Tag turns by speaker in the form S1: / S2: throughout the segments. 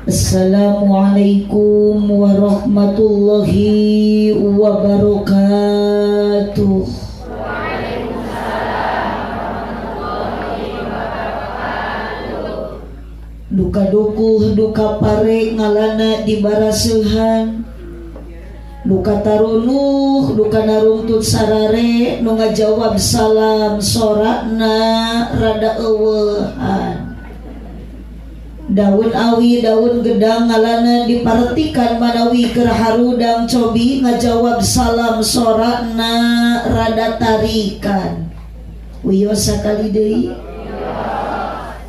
S1: Assalamualaikum warahmatullahi wabarakatuh. Duka dukuh duka pare ngalana di barasehan, duka tarunuh duka narungtut sarare nu ngajawab salam sorakna rada eueuhan. Daun awi daun gedang ngalana dipartikan manawi keur harudang cobi ngajawab salam sorakna rada tarikan. Wios sakali deui.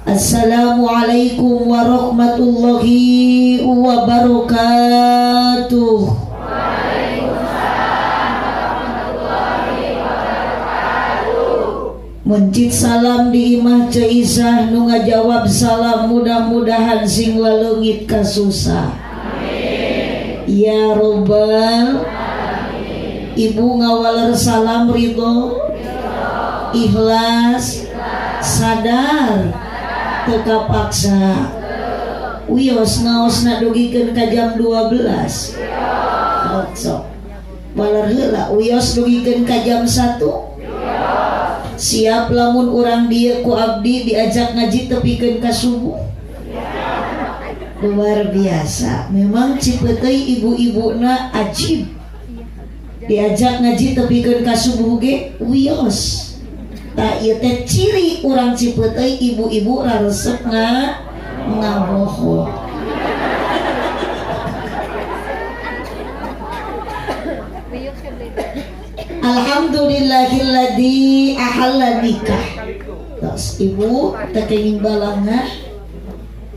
S1: Assalamualaikum warahmatullahi wabarakatuh. Mencit salam di imah ceisah nu ngajawab salam mudah-mudahan sing laleungit kasusah. Amin. Ya Rabbal Alamin. Ibu ngawaler salam ridho, ikhlas, sadar, teka paksa. Wios ngaosna dugikeun ka jam 12. Sok. Waler heula wios dugikeun ka jam 1. Siap lamun urang dieu ku abdi diajak ngaji tepikeun ka subuh. Luar biasa. Memang Cipeuteui ibu-ibuna ajib. Diajak ngaji tepikeun ka subuh ge wios. Tah ieu teh ciri urang Cipeuteui ibu-ibu raresep ngabohong. Alhamdulillahilladzi ahalla nikah. Tos ibu tekenging balangah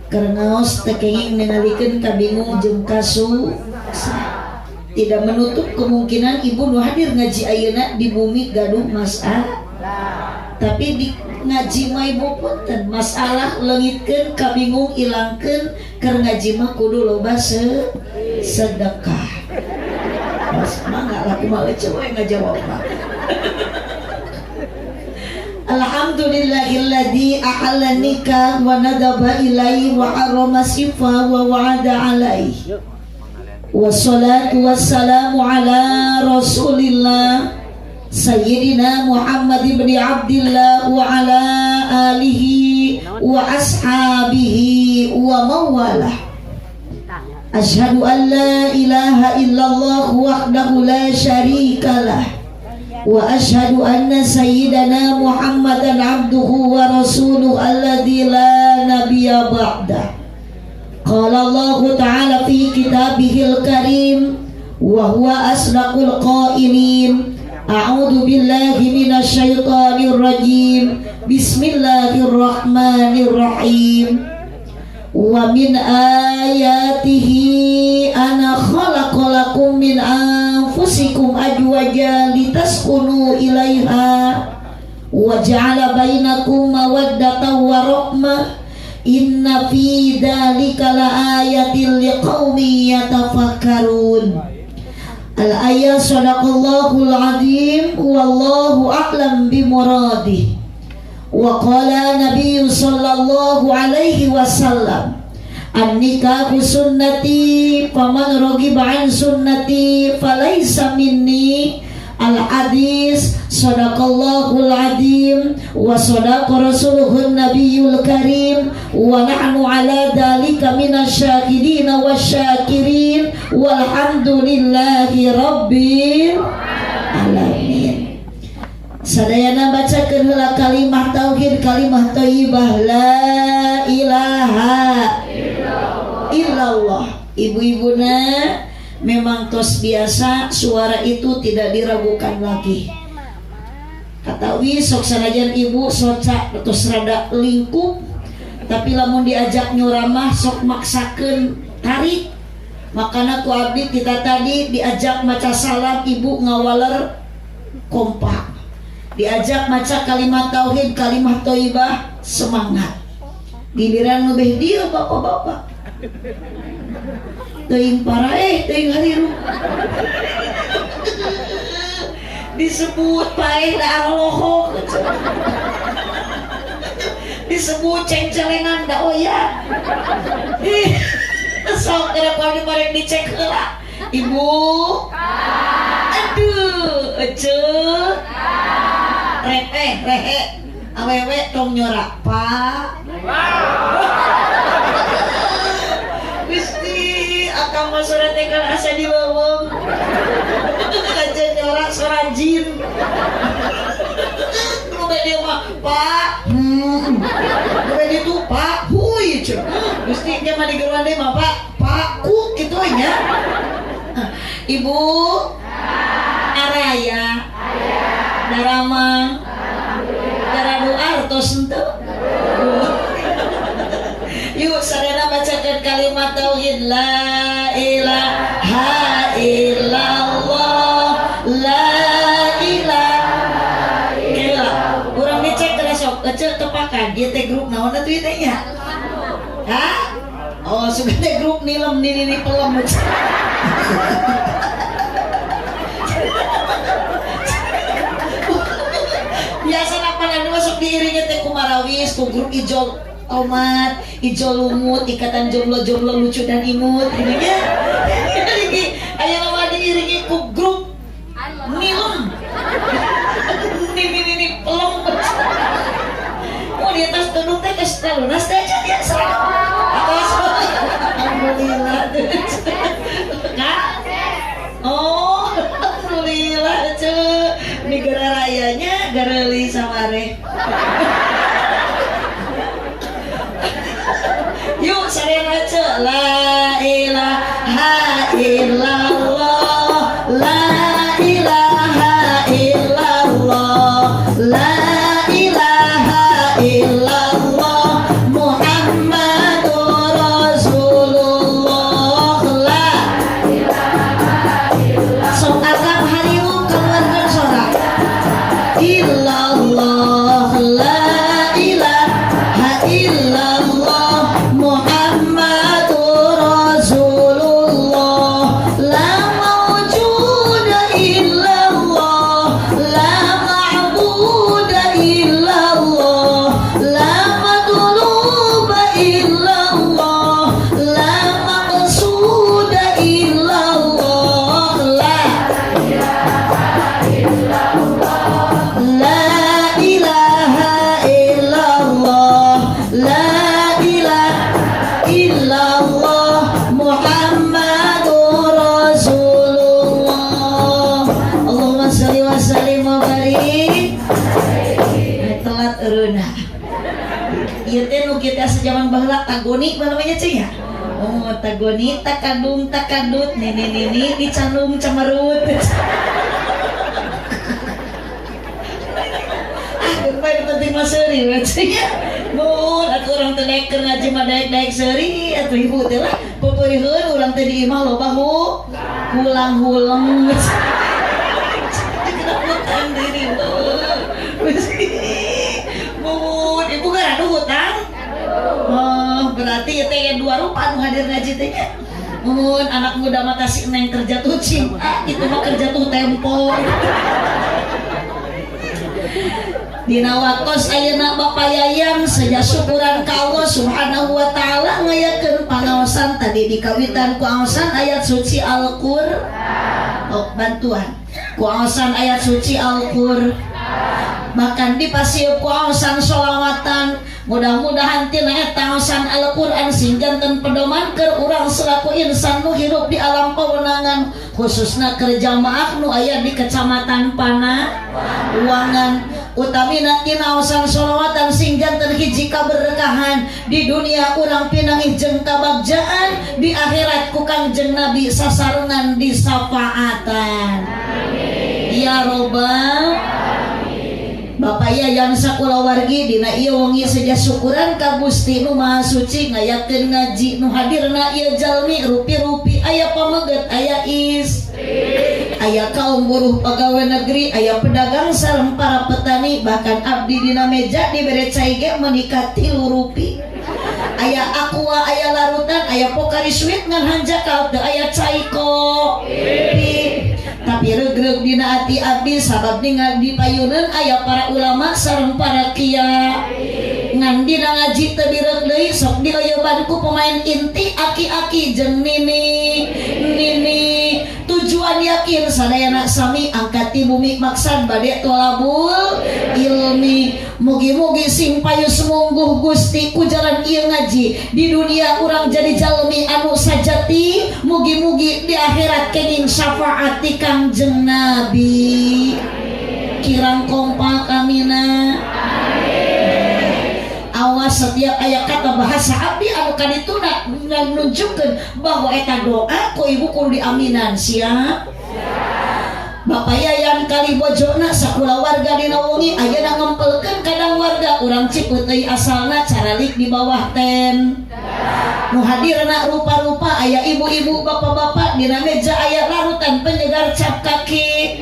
S1: karnaos tekenging ningalikeun kabingung jeung kasusah. Tidak menutup kemungkinan ibu nu hadir ngaji ayeuna di bumi gaduh masalah. Tapi di ngaji mah ibu punten masalah leungitkeun kabingung ilangkeun keur ngaji mah kudu loba sedekah. Mas mangga laku mah coba ngajawab mah. Alhamdulillahilladzi ahalla nikah wa nadaba ilaihi wa harrama sifa wa wa'ada alaihi. Wassalatu wassalamu ala Rasulillah Sayyidina Muhammad ibn Abdillah wa ala alihi wa ashabihi wa mawalah. Asyhadu an la ilaha illallah wahdahu la syarikalah wa asyhadu anna sayyidana Muhammadan abduhu wa rasuluhu alladzi la nabiyya ba'dah. Qala Allah ta'ala fi kitabihil karim wa huwa asdaqul qailin. A'udzu billahi minasy syaithanir rajim. Bismillahirrahmanirrahim. Wa min ayatihi ana khalaqalakum min anfusikum azwajan litaskunu ilaiha wa ja'ala bainakum mawaddatan wa rahmah. Inna fi dzalika laayatin liqaumin yatafakkarun. Al-ayat sadaqallahul azim wallahu a'lam bimuradih. Wa qala Nabi sallallahu alaihi wasallam an-nikahu sunnati faman raghiba an sunnati falaysa minni. Al-hadis sadaqallahul azim wa sadaqa rasuluhun nabiyul karim wa nahnu ala dhalika minasyahidin wasyakirin walhamdulillahi rabbil alamin. Sadayana bacakeun heula kalimah tauhid, kalimah thayyibah la ilaha illallah. Ibu-ibuna memang tos biasa suara itu tidak diragukan lagi. Katawi sok sanajan ibu soca tos rada lingkup, tapi lamun diajak nyuramah sok maksakeun tarik. Makana ku abdi kita tadi diajak maca salam ibu ngawaler kompak. Diajak maca kalimat tauhid, kalimat thayyibah semangat. Giliran ngebeh dia bapak-bapak. Teuing para teuing hariru. Disebut paeh da lohok. Disebut ceng-celengan da oya. kali bareng dicek heula. Ibu. Aduh, rehe. Awewe tong nyorak, Pak. Gusti, akang mah surat tegal asa dileuweung. Aja nyorak surat jin. Bukan dia mah, Pak. Bukan itu, Pak. Huy, Gusti dia mah digeruan deh mah, Pak ku kitu nya. Ibu. Araya. Darama. Daradu artos henteu. Yuk sarana bacakan kalimat tauhid la ilaha illallah la ilaha illallah. Urang dicek terus sok eceu tepakan ieu teh grup naon atuh ieu teh nya? Hah? Oh, sudah teh grup nilem nini pelem. Biasa lapangan masuk diiringi teh kumarawis ku grup ijo tomat, ijo lumut, ikatan jomblo-jomblo lucu dan imut gitu ya. Aya nama diiringi ku grup nilem. Nini pelem. Oh di atas tudung teh geus lunas teh aja ya sareng. Alhamdulillah. Kak? Oh, alhamdulillah cuy. Negara rayanya gareli samare. Yuk sareng aja la ilaha illallah la ilaha illallah la ilaha illallah Muhammadur Rasulullah la ilaha illallah. Sok azab hariu keluarkan sorak illallah la ilaha illallah Muhammadur Rasulullah la mawjuda illallah la ma'buda illallah la matluba illallah la maqsuda illallah la ilaha illallah la ilaha illallah la ilaha illallah Muhammadur Rasulullah. Allahumma sholli wa sallim wa barik. Telat ereuna. Ieu teh nu kita sejaman baheula tagoni namanya cing ya. Oh, tagoni takadung takadut nini dicandung camerut. Baik penting mah seuri ya. Mun atuh urang teh daek keur ngaji mah daek seuri atuh ibu teh lah peupeureuheun urang teh di imah loba hulang-hulang. Hutang diri mun ibu gara anu hutang. Oh, berarti ieu teh dua rupa anu hadir ngaji teh nya. Mun anak muda mah tasih neng kerja tuh cinta, itu mah kerja tuh tempo. Dina waktos ayeuna bapayayang saja syukuran ka Allah Subhanahu wa taala ngayakeun pangaosan tadi dikawitan ku aosan ayat suci Al-Qur'an. Oh, bantuan. Ku aosan ayat suci Al-Qur'an. Bahkan dipasieu ku aosan sholawatan. Mudah-mudahan tina eta aosan Al-Qur'an singgankeun pedoman keur urang selaku insan nu hirup di alam pawenangan khususna keur jamaah nu aya di Kecamatan Panawangan. Utamina tina aosan sholawatan singgankeun hiji kaberkahan di dunia urang pinangih jeung kabagjaan di akhirat ku Kangjeng Nabi sasarengan disafaatan. Ya Robbal Bapak Yayan sakulawargi dina ieu wengi saja syukuran ka Gusti Nu Maha Suci ngayakeun ngaji nu hadirna ieu jalmi rupi-rupi aya pameget aya istri aya kaum buruh pegawai negeri aya pedagang sareng para petani bahkan abdi dina meja dibere cai ge menikah 3 rupi aya aqua aya larutan aya Pokari Sweet ngan hanjakal teu aya cai kopi. Tapi regreg dina ati abdi sabab ningali di payuneun aya para ulama sareng para kiai. ngan dina ngaji teu direk deui sok dioyobanku pemain inti aki-aki jeung nini tujuan yakin sadayana sami angkat ti bumi maksad bade tolabul ilmi mugi-mugi sing payus mungguh Gusti ku jalan ieu ngaji di dunia urang jadi jalmi anu sajati mugi-mugi di akhirat kenging syafaat ti Kangjeng Nabi kirang kompak amina. Awas setiap ayat kata bahasa abdi anu kadituna nunjukkeun bahwa eta doa ku ibu kudu diaminan siap. Bapak yayan kali bojona sakula warga dina wengi ayeuna ngempelkeun kadang warga urang Cipeuteui asalna caralik di bawah ten. Nu hadirna rupa-rupa aya ibu-ibu bapak-bapak dina meja aya larutan penyegar cap kaki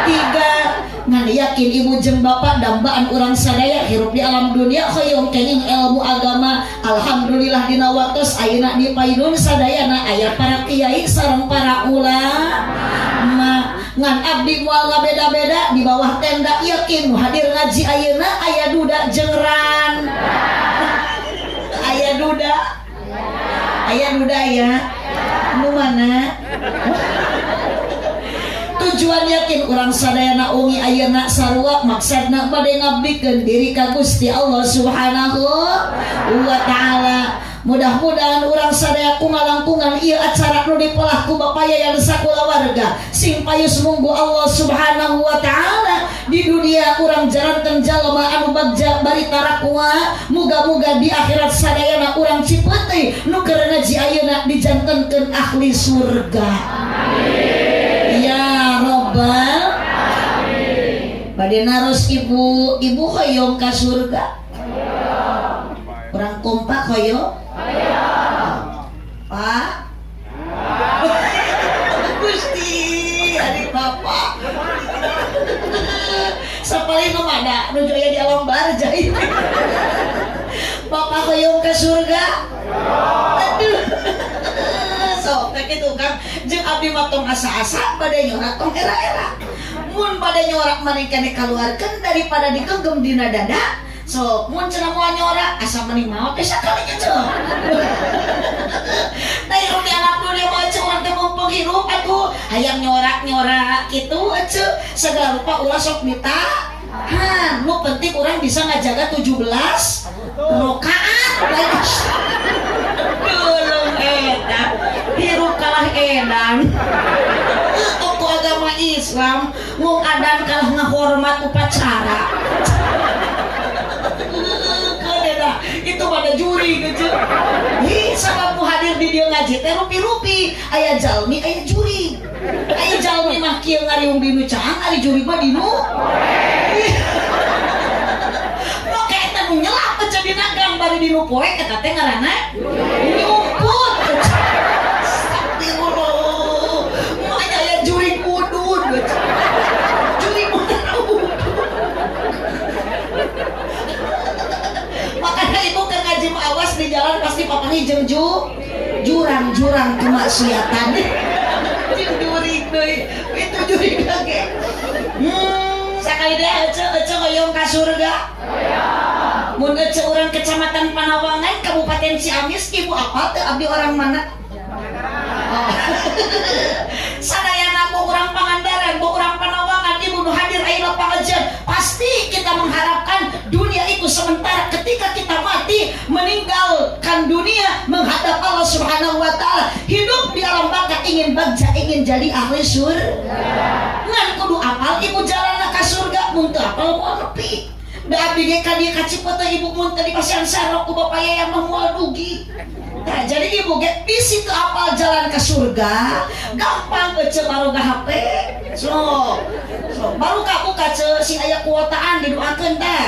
S1: 3 ngan yakin ibu jeung bapak dambaan urang sadaya hirup di alam dunia hoyong kenging ilmu agama alhamdulillah dina waktos ayeuna di painun sadayana aya para kiai sareng para ulama ngan abdi moal ngabeda-beda di bawah tenda yakin nu hadir ngaji ayeuna aya duda jeung ran aya duda ya nu mana tujuan yakin urang sadayana ungi ayeuna sarua maksudna bade ngabdikeun diri ka Gusti Allah Subhanahu wa taala. Mudah-mudahan urang sadaya kumalangkungan ieu acara nu dipolah ku Bapak Yayan sakula warga sing payus munggu Allah Subhanahu wa taala di dunia urang jaranten jalma anu bagja bari tarakua muga-muga di akhirat sadayana urang Cipeuteui nu keur ngaji ayeuna dijantenkeun ahli surga. Amin. Ya Rabbal Alamin. Bade naros ibu hoyong ka surga. Urang kompak hoyong. Pak Gusti adik bapak sapalin ada nuju aya di alam barja ini bapak hoyong ke surga aduh sok teh kitu Kang jeung abdi mah tong asa-asa bade nyorak tong era-era mun bade nyorak mani keneh kaluarkeun daripada digenggam dina dada. So, mun cenah moal nyorak asa mending maot teh sakalinya ceuh. Nah, ieu di alam dunia mah ceuh urang teh mumpung hirup atuh hayang nyorak kitu ceuh segala rupa ulah sok mita. Nu penting urang bisa ngajaga 17 rakaat. Tuluy eta hirup kalah edan. Tokoh agama Islam mung adan kalah ngahormat upacara. Itu pada juri gitu. Hi, sabab mu hadir di dia ngaji teh rupi-rupi aya jalmi aya juri. Aya jalmi mah kieu ngariung dinu caang ari juri mah dinu. Lo kayak eta nu nyelap teh dina gambar dinu poe eta teh ngaranna nyumput. Astagfirullah. Mau aya juri kudun. Juri mudun. Makanya ibu ke ngaji awas di jalan pasti papani jeung jurang kemaksiatan. Jeung juri deui. Itu juri ge. Sakali deh ece hoyong ka surga. Mun ece urang kecamatan Panawangan Kabupaten Ciamis ibu apa teh abdi orang mana? Sadayana bo urang Pangandaran, bo urang Panawangan ibu nu hadir ayeuna pangajian pasti kita mengharapkan dunia itu sementara ketika kita mati meninggalkan dunia menghadap Allah Subhanahu wa taala hidup di alam baka ingin bagja ingin jadi ahli surga ngan kudu apal ibu jalan ka surga mun teu apal moal nepi da abdi ge ka dieu ka Cipeuteui ibu mun teu dipasihan sarok ku Bapak Yayan mah moal dugi. Nah, jadi ibu ge bisi teu apal jalan ke surga gampang ece baru ga HP so baru ka buka ce sing aya kuotaan didoakeun teh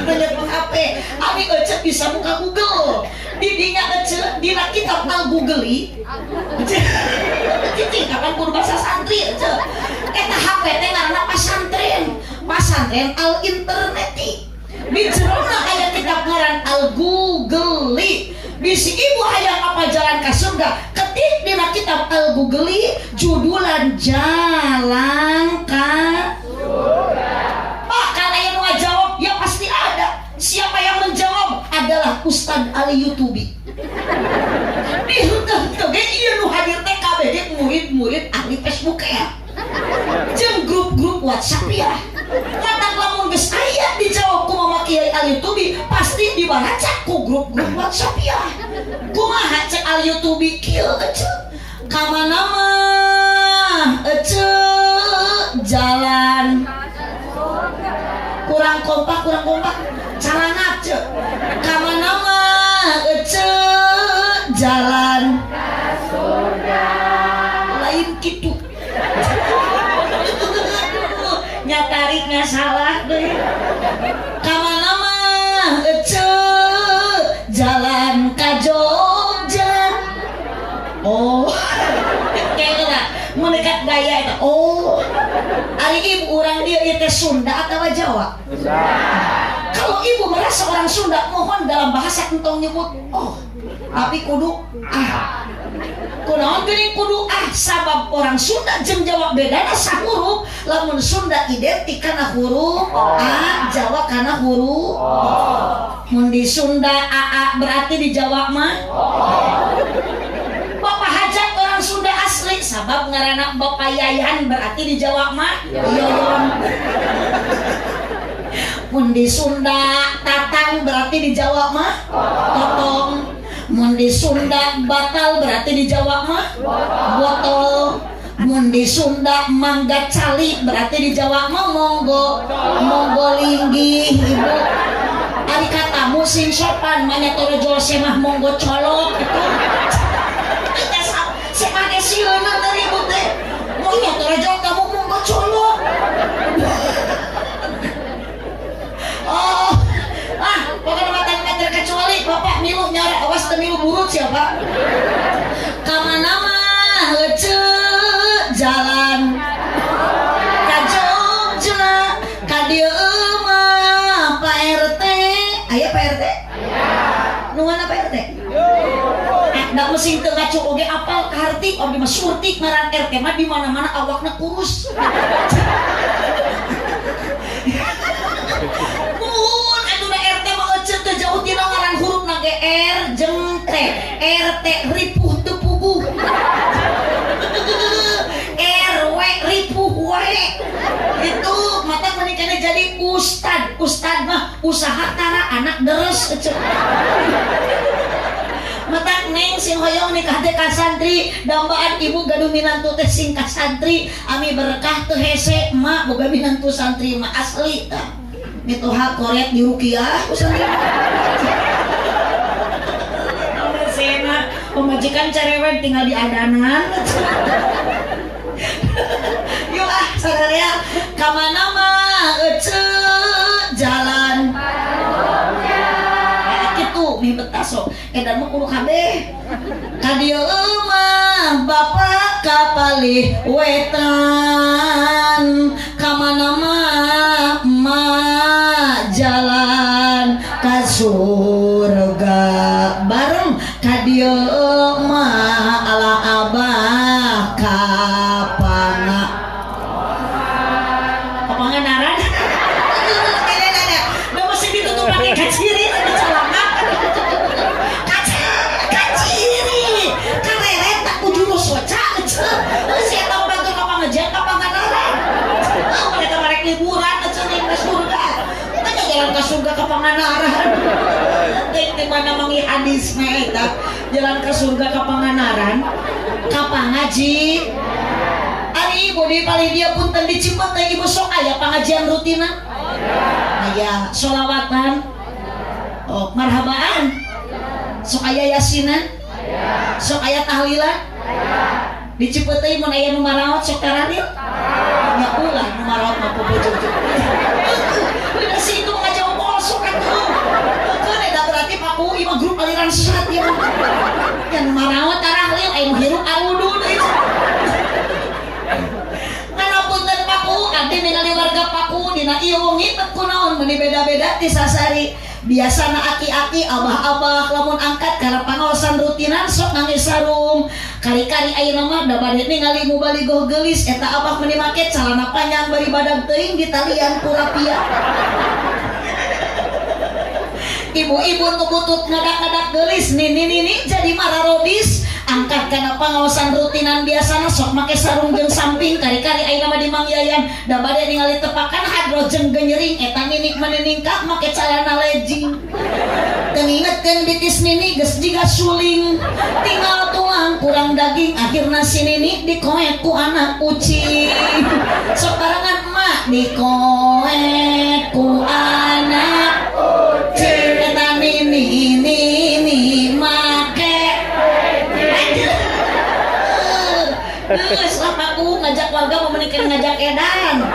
S1: telepon HP abi ece bisa buka Google di dinya ece dina kitab Al-Google-i cicing kapan kudu bahasa santri ece eta HP teh ngaranna pasantren al-interneti di jerona aya kitab ngaran Al-Google-i bisi ibu hayang apa jalan ke surga ketik dina kitab Al-Google-i judulan jalan ka surga. Bahkan aya nu ngajawab ya pasti ada Ustad Ali Yutubi. Dihenteu ge ieu nu hadir teh kabeh ge murid-murid ahli Facebook ya. Jeung grup-grup WhatsApp ya. Kata lamun geus aya dijawab ku Mama Kiai Ali Yutubi pasti dibaca ku grup-grup WhatsApp ya. Kumaha cek Ali Yutubi kieu eceuk. Ka mana mah eceuk jalan kurang kompak calangap ceuk. Ka mana mah eceuk jalan surga lain kitu. Nyatariknya salah deh. Ka mana mah eceuk jalan ka Jogja. Oh, kayaknya mendekat gaya itu. Oh, hari ibu orang dia itu Sunda atau Jawa? Kalau ibu merasa orang Sunda, mohon dalam bahasa entong nyebut oh, tapi kudu kunaon geuning kudu sabab orang Sunda jeung Jawa bedana sahuruf. Lamun Sunda identik kana huruf a, Jawa kana huruf mun di Sunda aa berarti di Jawa mah Bapak Hajat orang Sunda asli sabab ngaranna Bapak Yayan berarti di Jawa mah Yoyon. Mun di Sunda Tatang berarti di Jawa mah Totong. Mun di Sunda Batal berarti di Jawa mah Botol. Mun di Sunda Mangga Cali berarti di Jawa mah Monggo linggih ibu. Ari katamu sing sopan manya torojo semah monggo colok itu. Semane sieuna tadi ibu teh. Manya torojo kamu monggo colok. Oh, pokoknya mata-mata kecuali Bapak milu nyara awas teu milu burut siapa. Ka mana mah eceuk jalan ka Jogja ka dieu mah Pak RT. Aya Pak RT? Aya. Nu mana Pak RT? Da mesin teu ngacu oge apal kaharti abdi mah surti ngaran RT mah di mana-mana awakna kurus. Jauh tina ngaran huruf na R jeung T. RT ripuh teu puguh. RW ripuh wae. Itu mata menikahnya jadi ustad. Ustad mah usaha tara anak deres eceuk. Mata neng sing hoyong nikah teh ka santri, dambaan ibu gaduh minantu teh sing ka santri, ami berkah teu hese emak boga minantu santri mah asli tah. Itu hak korek di rukiah sena pemajikan cerewet tinggal di adanan. Yuk saudara ka mana mah eceuk jalan kitu mi betaso edan mah kudu kabeh ka dieu mah bapak kapalih wetan ka mana mah jalan ka surga bareng ka dieu mah ala abah ka panganaran. Da mesti ditutup pakai kaciri tadi celaka. Kaciri kareret tak ujurus waca geus eta bantu ka pangajian ka panganaran. Mereka marek liburan cenah ka surga. Tanya jalan ka surga ka panganaran. Di mana mangi hadis mah eta jalan ke surga ka panganaran ka pangaji. Ari ibu di paling dia punten di Cimpeteuy ibu sok aya pangajian rutinan. Aya sholawatan. Oh, marhabaan. Sok aya yasinan. Sok aya tahlilan. Di Cimpeteuy mun aya nu maraot sok taradil. Ya ulah nu maraot mah bobojoh. Udah situ ngajauh polsok atuh. Keun eta berarti paku ieu mah grup aliran sesat ieu mah. Yang maraot tarahlil aya nu hirup awudu deui. Nganapunten paku abdi ningali warga paku dina ieu wengi teu kunaon meuni beda-beda ti sasari. Biasana aki-aki abah-abah lamun angkat karena pangaosan rutinan sok nangis sarung. Kari-kari ayeuna mah da bade ningali mubalighah geulis eta abah meuni make calana panjang bari badag teuing di talian ku rapia. ibu-ibu nu butut ngadak-ngadak geulis nini jadi mararodis angkat kana pangaosan rutinan biasana sok make sarung jeung samping kari-kari ayeuna mah di Mang Yayan da bade ningali tepakan hadro jeung genyering eta ninik meningkat make calana legging teu ngingetkeun bitis nini geus jiga suling tinggal tuang kurang daging akhirna si nini dikoek ku anak kucing sok barengan emak dikoek ku anak kucing eta nini make selama aku ngajak warga mau menikah ngajak edan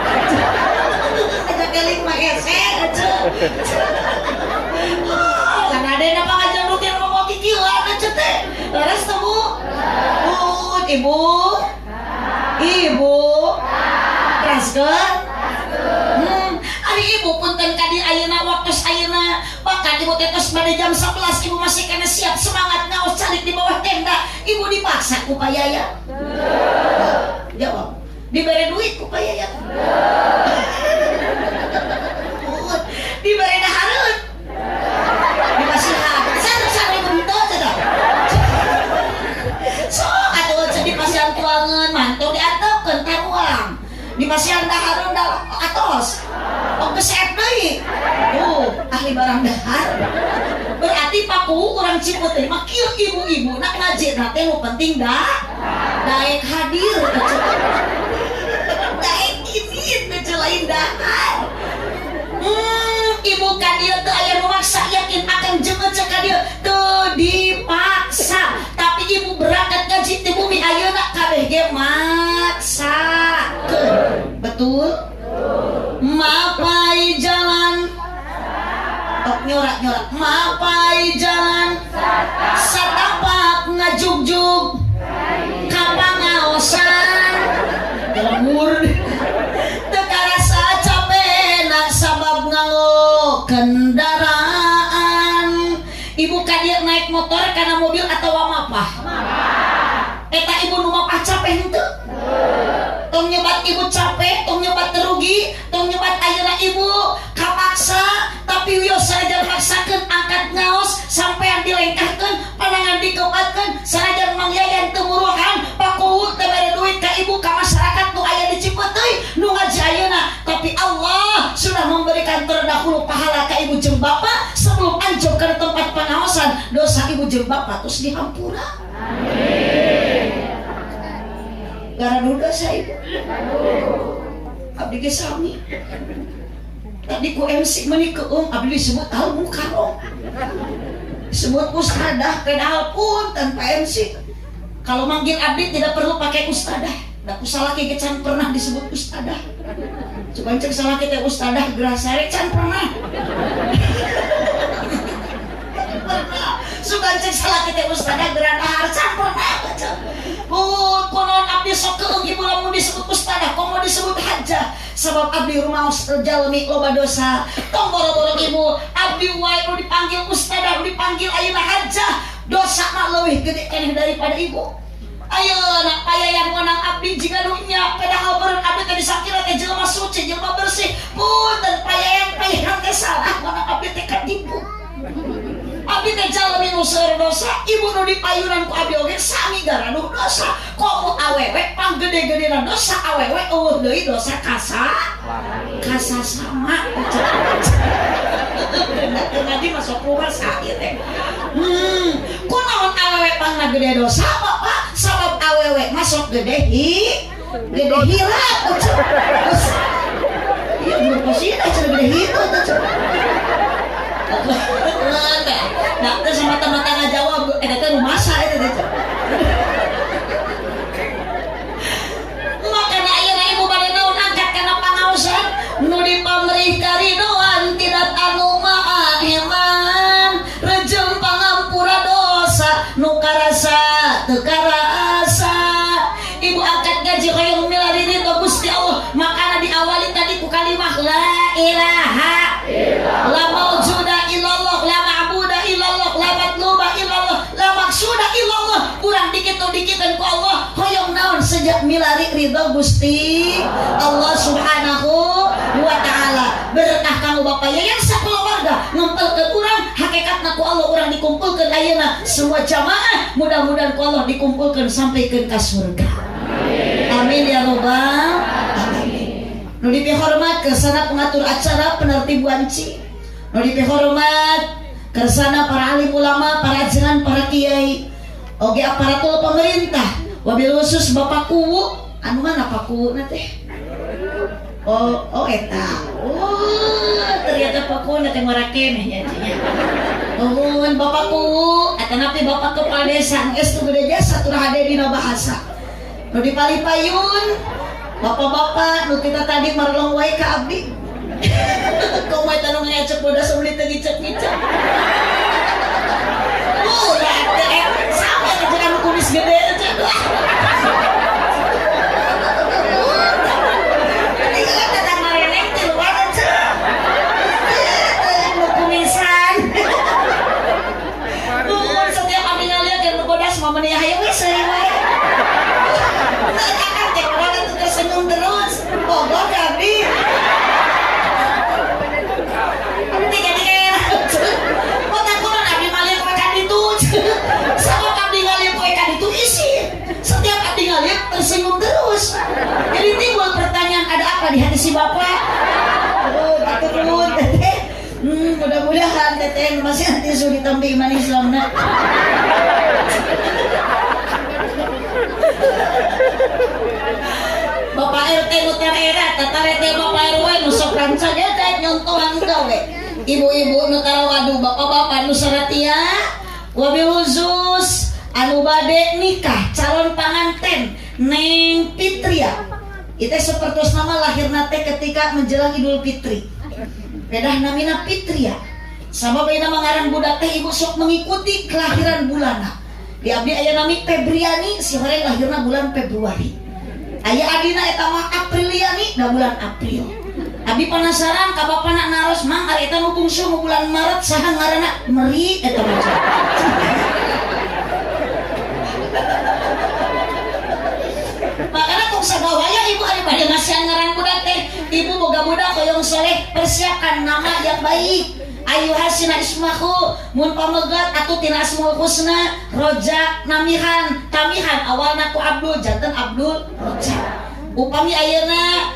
S1: ngajak eling mah esek karena ada yang apa ngajak rutin mau kikilan aja teh laras temu ibu raskeun ari ibu punten kadi ayeuna waktos ayeuna bahkan ibu tetes pada jam 11 ibu masih kena siap semangat ngaos calik di bawah tenda ibu dipaksa ku payaya jawab diberi duit ku payaya diberi dahareun dikasih satu bentuk saja so atuh jadi pasian tuangan mantu diantepkeun ka ruang di pasian dahareun atos kesep deui ahli barang dahar berarti paku urang Ciputi mah kieu ibu-ibu nak ngaji na teh nu penting daek hadir daek ini teh lain dahar ibu ka dieu teu aya nu maksa yakin akan jeungeut ka dieu teu dipaksa tapi ibu berangkat ngaji di bumi ayeuna kabeh ge maksa betul mapai jalan nyorak mapai jalan satapak ngajugjug kapangaosan lemur teu karasa capek nak sabab ngalo kendaraan ibu ka dieu naik motor kana mobil atau mapah eta ibu nu mapah capek henteu tong nyebat ibu capek, tong nyebat terugi, tong nyebat ayeuna ibu kapaksa, tapi wios sanajan maksakeun angkat ngaos sampean dilengkahkeun, panangan dikeupatkeun, sanajan Mang Yayan teu muruhan, pakuhut teu bere duit ka ibu ka masyarakat nu aya di Cipeuteuy, nu ngaji ayeuna, tapi Allah sudah memberikan terdahulu pahala ka ibu jeung bapa sebelum anjog ke tempat pangaosan, dosa ibu jeung bapa terus dihampura. Amin. Gara duda saya ibu abdi ge sami tadi ku MC meuni keung abdi disebut al mukarrom disebut ustadah pedal pun tanpa MC kalau manggil abdi tidak perlu pakai ustadah da ku salaki ge can pernah disebut ustadah coba cek salaki teh ustadah Grasari can pernah suka cek salaki teh ustadah Grandahar can pernah konon abdi sok keung ibu lamun disebut ustadah komo disebut hajah sebab abdi rumaos jalmi loba dosa tong boro-boro ibu abdi wae nu dipanggil ustadah nu dipanggil ayeuna hajah dosa mah leuwih gede keneh daripada ibu ayeuna payayang meunang abdi jiga nu nya padahal beureun abdi teh disakira teh jelema suci jelema bersih punten payayang teh salah meunang abdi teh katipu abdi teh jalmi nu seueur dosa ibu nu dipayunan ku abdi oge sami gara nu dosa komo awewe panggede-gedena dosa awewe eueuh deui dosa kasa sama tadi masuk keluar saat teh kunaon awewe pangna gede dosa bapak sabab awewe masuk gede hilap iya mun posina cenah gede hilap nah, terus mata-mata ngajawab, eta rumah saya itu. Makanya ayeuna ibu bade naon angkat kana pangaosan nu dipamrih karidoan tidak anu maaheman rejem pangampura dosa nu karasa teu karasa ibu angkat gaji hoyong milari ridho Gusti Allah makana diawali tadi ku kalimah la ilaha illallah la maujuda illallah la ma'buda illallah la matluba illallah la maksuda illallah kurang dikit-dikitkeun ku Allah hoyong naon sejak milari ridho Gusti Allah Subhanahu wa taala berkah kanggo Bapak Yayan sakeluarga ngempelkeun urang hake ku Allah orang dikumpulkan ayeuna semua jamaah mudah-mudahan ku Allah dikumpulkan sampai ke surga. Amin ya robbal alamin. Nu dipihormat kersana pengatur acara penertib wanci. Nu dipihormat kersana para alim ulama, para ajengan, para kiai, oge aparatur pemerintah. Wabil khusus Bapak Kuwu, anu mana Pak Kuwu nanti? Oh eta. Ternyata Pak Kuwu nanti ngarakeneh ya nya. Nuhun Bapak Kuwu, eta napi Bapak Kepala Desa geus teu gede jasa turah hade dina bahasa. Nu dipalipayun bapak-bapak nu kita tadi marlong wae ka abdi. Kau mah tanu ngecek bodas meuli teu ngicek-ngicek. Sama jangan kumis gede aja. Setiap kami ngeliat yang bodas mau meniah ya wes saya. Kan teh orang itu tersenyum terus. Bogor kami. Sama kami ngaliat ikan itu isi. Setiap kami ngaliat tersinggung terus. Jadi timbul pertanyaan, ada apa di hati si bapak? Atur teteh. Mudah-mudahan teteh masih nanti sudah ditampi iman Islamna. Bapak RT nutar era, tatarete Bapak RW nusok ranca teh nyontohan gawe. Ibu-ibu nutar waduh, bapak-bapak nu saratia. Wabil khusus anu bade nikah calon panganten Neng Fitria. Itu seperti nama lahirna teh ketika menjelang Idul Fitri. Pedah namina Fitria. Sama bayi nama ngaran budak teh ibu sok mengikuti kelahiran bulanna. Di abdi aya nami Febriani, si horeng lahirna bulan Februari. Aya adina eta mah Apriliani da bulan April. Abi penasaran ka bapana naros mang ari eta nu bungsu nu bulan Maret saha ngaranna Meri eta macam. Makanya kung sagawaya ibu ari bade masihan ngaran budak teh, ibu boga budak hoyong soleh, persiapkan nama yang baik. Ayu hasina ismahu mun pamegat atuh tina asmaul husna Rojak namihan tamihan awalna ku Abdul janten Abdul Rojak. Upami ayeuna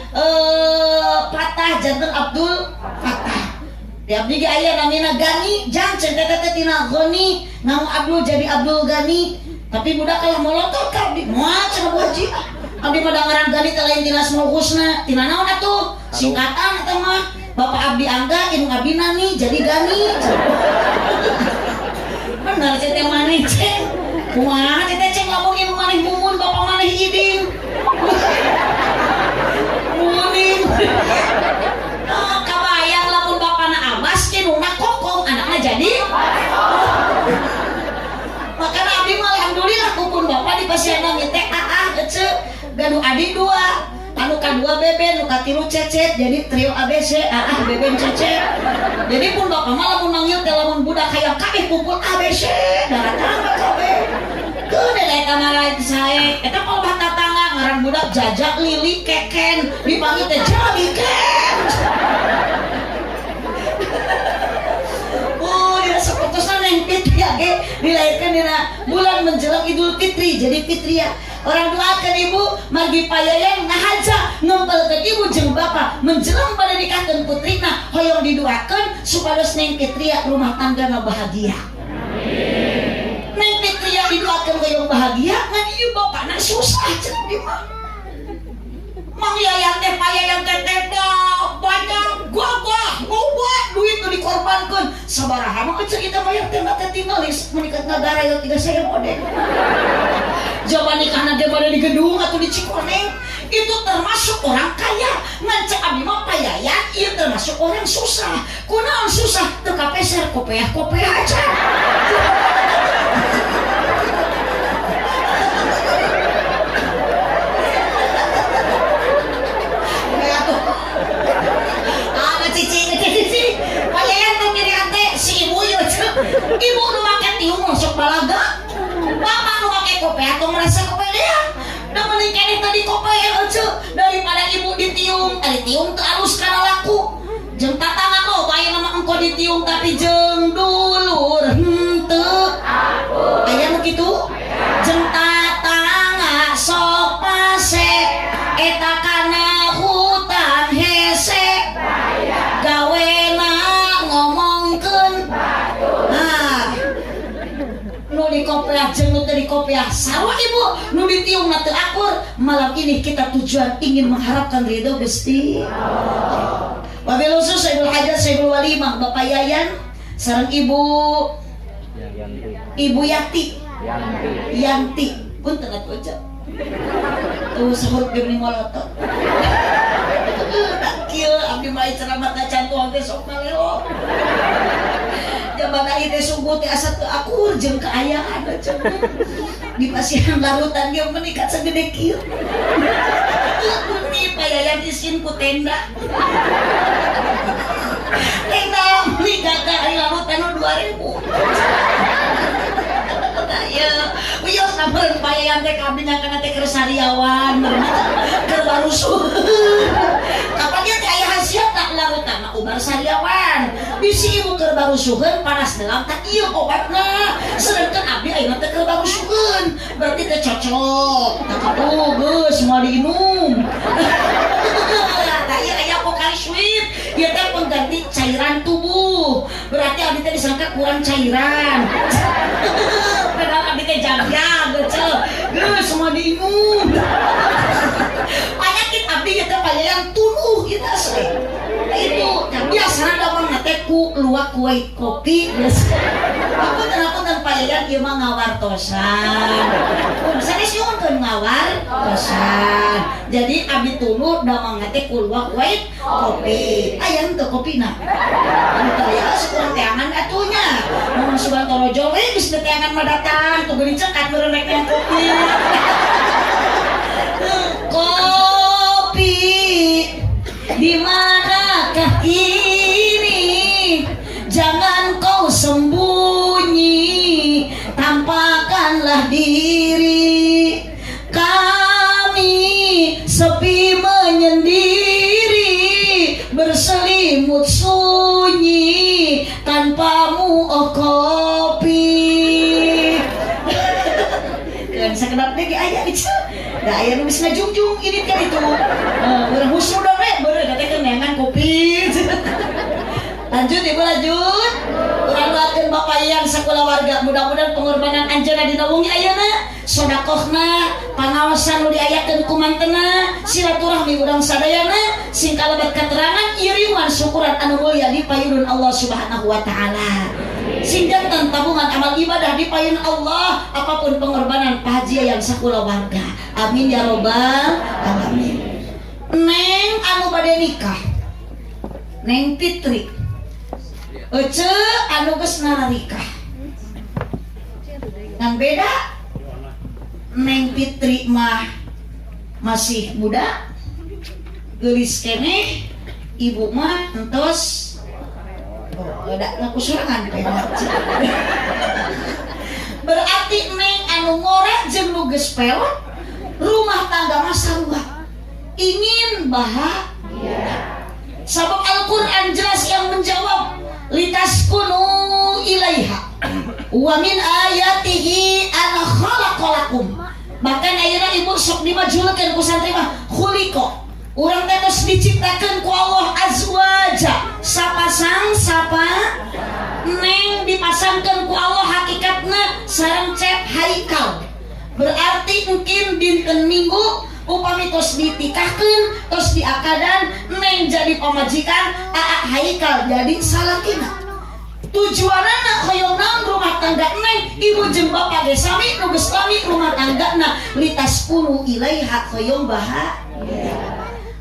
S1: Fatah janten Abdul Fatah. Di abdi ge aya namina Gani, jang cen teh tina Goni, ngamu Abdul jadi Abdul Gani. Tapi budak kalah molotot ka abdi, moal cenah boji. Abdi mah ngaran Gani teh lain tina Asmaul Husna. Tina naon atuh? Singkatan eta mah. Bapak abdi angga, indung abdi nani jadi Gani. Bener teh maneh ceng. Kumaha teh ceng lamun ibu maneh mumun, bapak maneh iding. Muning. Oh, kabayang lamun bapana Abbas indungna kokong, anakna jadi. Makana abdi mah alhamdulillah kupun bapak dipasihan teh ece gaduh adik dua. Anu kadua Beben, anu katilu Cecet, jadi trio ABC, Beben Cecet. Jadi pun bapak malah lamun manggil teh lamun budak hayang kabeh kumpul ABC, datang kabeh. Tuh deh kamera saya, eta palebah tatangga ngaran budak Jajak, Lili, Keken, dipanggil teh Jaliken. Dia seputusna Neng Fitria ge dilahirkan dina bulan menjelang Idul Fitri, jadi Fitria. Orang doakan ibu margi payayang ngahaja ngempelkeun ibu jeung bapak menjelang pada nikahkeun putrina hoyong didoakeun supados Neng Fitria rumah tanggana bahagia. Amin. Neng Fitria didoakeun hoyong bahagia ngan ieu bapana susah cenah di mah. Mang Yayang teh payayang teh banyak gua duit nu dikorbankeun sabaraha mah eceuk kita bayar teh teh tinggal menikah negara ya 3 saya mode. Jaman nikahna teh bade di gedung atau di Cikoneng itu termasuk orang kaya. Ngan cek abdi mah payayang ieu termasuk orang susah. Kunaon susah teu kapeser kopeah aja. Ibu nu make tiung masuk balaga, bapak nu make kopeah tuh merasa kepedean. Da mending keneh tadi kopeah aja daripada ibu ditiung, tadi tiung teu alus kana laku. jeung tatangga lo aya nama engko ditiung tapi jeung dulur henteu aya nu kitu jeung tatangga sok pase eta kana hutan hese gawena ngomongkeun nu di kopiah jeung nu teu di kopiah sarua ibu nu ditiung na teu akur. Malam ini kita tujuan ingin mengharapkan ridho Gusti Allah. Wabil khusus Sayyidul Hajat Sayyidul Walimah Bapak Yayan sareng Ibu Yanti punten atuh aja tuh sahur ge meni molotot tak kieu abdi mah ceramah cantuang teh sok maleo jabana ieu teh sungguh teh asa teu akur jeung kaayaan cenah di pasihan larutan ge meuni ka sagede kieu ini payayan isin ku tenda meuni gaga ari larutan nu 2000 ya, uyos nampun payayan teh kabinya kana teh keur sariawan, keur barusuh. Kapan dia teh aya hasiat tak larutan mah ubar sariawan. Bisi ibu keur barusuheun panas dalam tak ieu obatna. Sedangkan abdi ayeuna teh keur barusuheun, berarti teh cocok. Tak kitu geus moal diinum. Tah ieu aya vokalis sweet, ieu teh pengganti cairan tubuh. Berarti abdi teh disangka kurang cairan. Padahal abdi teh jaga geuceu geus semua diinum. Panyakit abdi teh payayan tuluh kita sih. Itu biasana dawan teh ku luak kuai kopi geus. Punten payayan ieu mah ngawartosan. Sanes nyuhunkeun ngawartosan. Jadi abdi tuluh dawan teh ku luak kuai kopi. Aya henteu kopina. Anu teh ya sakurang teangan atunya. Mun subantoro we geus teu teangan mah datang tuh geuning cekat meureun rek minum kopi. Kopi di manakah ini? Jangan kau sembunyi, tampakkanlah diri. Kami sepi menyendiri, berselimut sunyi, tanpamu oh kopi. Dan sekedap lagi ayah itu. Da aya nu geus ngajungjung ini kan itu. Urang husnu da we beureuh da teh kenengan kopi. Lanjut Ibu lanjut. Urang doakeun Bapak Yayan sakulah warga mudah-mudahan pengorbanan anjeunna dina wengi ayeuna sedekahna pangaosan nu diayakeun ku mantenna silaturahmi urang sadayana sing kalebat katerangan iriman syukuran anu mulya dipayunun Allah Subhanahu wa taala. Singkatan tabungan amal ibadah dipayun Allah apapun pengorbanan pahaji yang sakula warga. Amin ya robbal alamin. Neng anu bade nikah Neng Fitri ece anu geus narikah ngan beda. Neng Fitri mah masih muda geulis keneh, ibu mah entos ada ngakusurangan berarti neng anu ngorek jeung nu geus pelot rumah tangga mah sarua ingin bahagia. Sabab Al-Qur'an jelas yang menjawab litaskunu ilaiha wa min ayatihi an khalaqalakum. Bahkan ayeuna ibu sok dimajulkeun ku santri mah khuliqa. Urang teh tos diciptakeun ku Allah azwaja, sapasang sapa neng dipasangkeun ku Allah hakikatna sareng cet haikal. Berarti mungkin dinten Minggu upami tos ditikahkeun, tos diakadan neng jadi pamajikan, aa haikal jadi salakina. Tujuanana hoyong naon rumah tangga neng ibu jeung bapa ge sami nu geus lami rumah tanggana litaskunu ilaiha hoyong bahagia.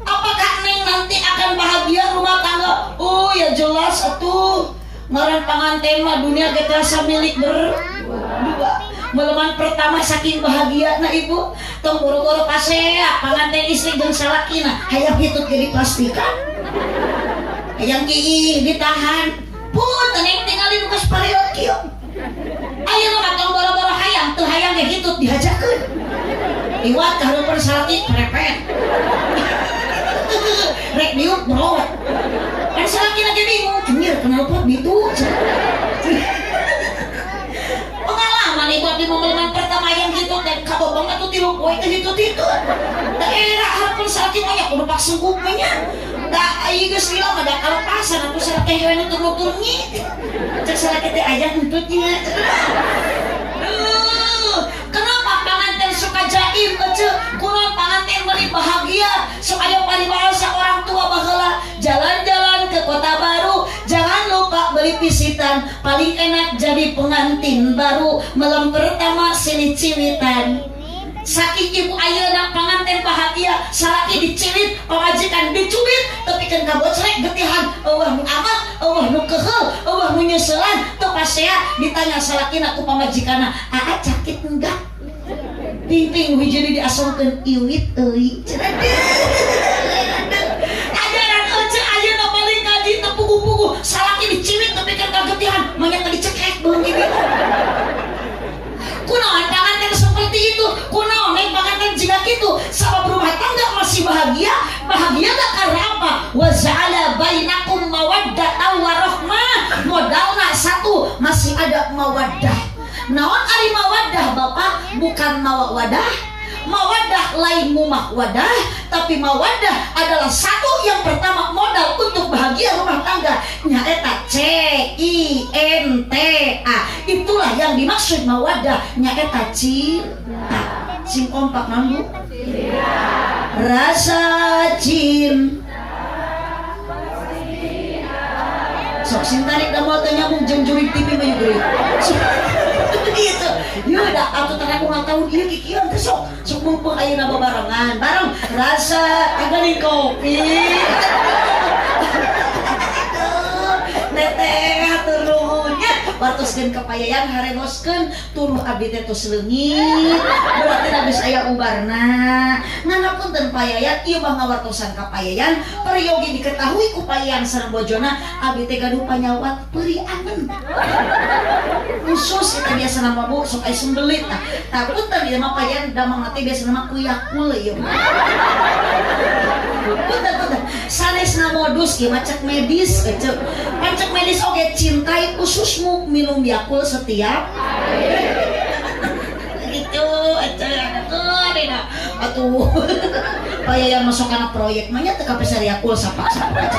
S1: Apakah neng nanti akan bahagia rumah tangga? Oh ya jelas atuh. Ngaran panganten mah dunia ge terasa milik berdua. Meleman pertama saking bahagia na ibu, tong boro-boro pasea panganten istri jeung salakina hayang hitut ge diplastikan. Hayang kieu ditahan. Pun neng tingali nu geus pareot kieu. Ayeuna mah tong boro-boro hayang teu hayang ge hitut dihajakeun. Iwat ka hareupeun salaki prepet. Rek diuk bro. salaki lagi bingung anjir kenapa gitu pengalaman ibu abdi momen pertama yang gitu dan kabobong atuh tilu poe teh gitu-gitu daerah harapan salaki mah kudu paksa kupingnya da ieu geus lila mah da kalepasan atuh salaki we nu tur-tur nyi cek salaki teh aya hentutnya kenapa panganten suka jaim ece kunaon panganten beri bahagia supaya paribahasa orang tua baheula jalan-jalan ke kota baru jangan lupa beli pisitan paling enak jadi pengantin baru malam pertama silih ciwitan saking ibu ayeuna panganten bahagia salaki dicilit pamajikan dicubit tapi kan kabocrek getihan eueuh nu amat eueuh nu keheul eueuh nu nyeuselan teu pasea ditanya salakina ku pamajikanna aa sakit enggak ping-ping hiji diasongkeun iwit euy ajaran ece ayeuna paling ngaji teu pugu-pugu salaki dicilit tapi kan kagetihan mangnya teh dicekek beung gitu kunaon panganten seperti itu kunaon panganten jika gitu sabab rumah tangga masih bahagia gak karena apa wa ja'ala bainakum mawaddatan wa rahmah modalna satu masih ada mawaddah naon ari mawaddah bapak bukan mawadah mawaddah lain mumah wadah tapi mawaddah adalah satu yang pertama modal untuk bahagia rumah tangga nyaeta C-I-N-T-A itulah yang dimaksud mawaddah nyaeta cinta sing kompak nanggu rasa cinta sok sing tarik da moal teh nyambung jeung jurig TV mah yeuh gitu yeuh da atuh teh ulang tahun ieu kikieuan teh sok mumpung ayeuna babarengan bareng rasa tinggali kopi teteh hatur nuhun nya wartoskeun kepayayan harengoskeun tuluh abdi teh tos leungit berarti geus aya ubarna nganapunten payayan ieu mah ngawartosan kapayayan peryogi diketahui ku payayan sareng bojona abdi teh gaduh panyawat periangen khusus eta biasa nama bu sok aya sembelit tah tapunten ieu mah payayan damang teh biasa nama kuyakul ieu punten sanesna modus ieu mah cek medis cek pancek medis oge cintai khususmu minum Yakult setiap gitu atuh payayan masuk kana proyek mah nya teu kapesar Yakult sapak-sapak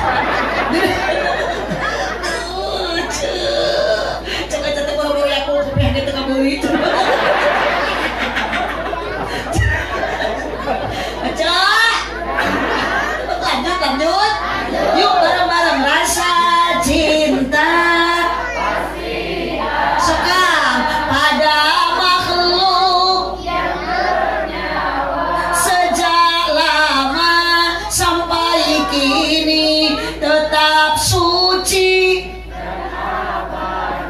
S1: cek aja teh boro-boro Yakult kupeh teu kabeuli lanjut yuk bareng-bareng rasa cinta sekam pada makhluk yang bernyawa sejak lama sampai kini tetap suci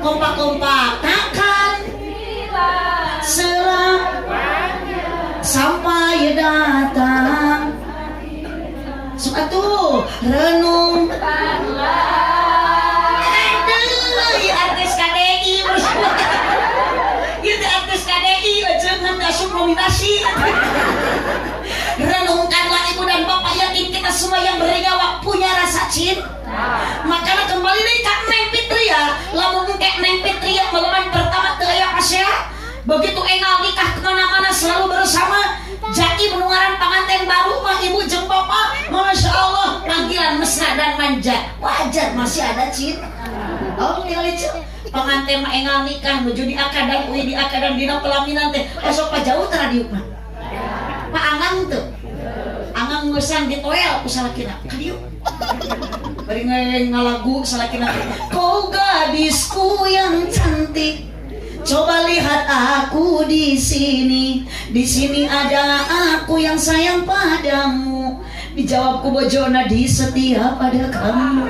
S1: kompak-kompak takkan selamanya sampai datang suatu renung artis KDI itu artis KDI jangan masuk nominasi renungkanlah ibu dan bapak yakin kita semua yang bernyawa punya rasa cinta makanya kembali nih Kak Neng Fitria lamun Kak Neng Fitria meleman pertama teu pasea begitu engal nikah kemana-mana selalu bersama jadi penungaran panganten baru mah ibu jeung bapak masya Allah panggilan mesra dan manja wajar masih ada cinta oh tinggal itu panganten mah engal nikah menuju di akadang uwi di akadang dina pelaminan teh esok pa jauh teh diuk mah pak angang tuh angang ngeusan ditoel ku salakina ka diuk bari ngalagu salakina kau gadisku yang cantik coba lihat aku di sini ada aku yang sayang padamu. Dijawabku bojona di setia pada kamu.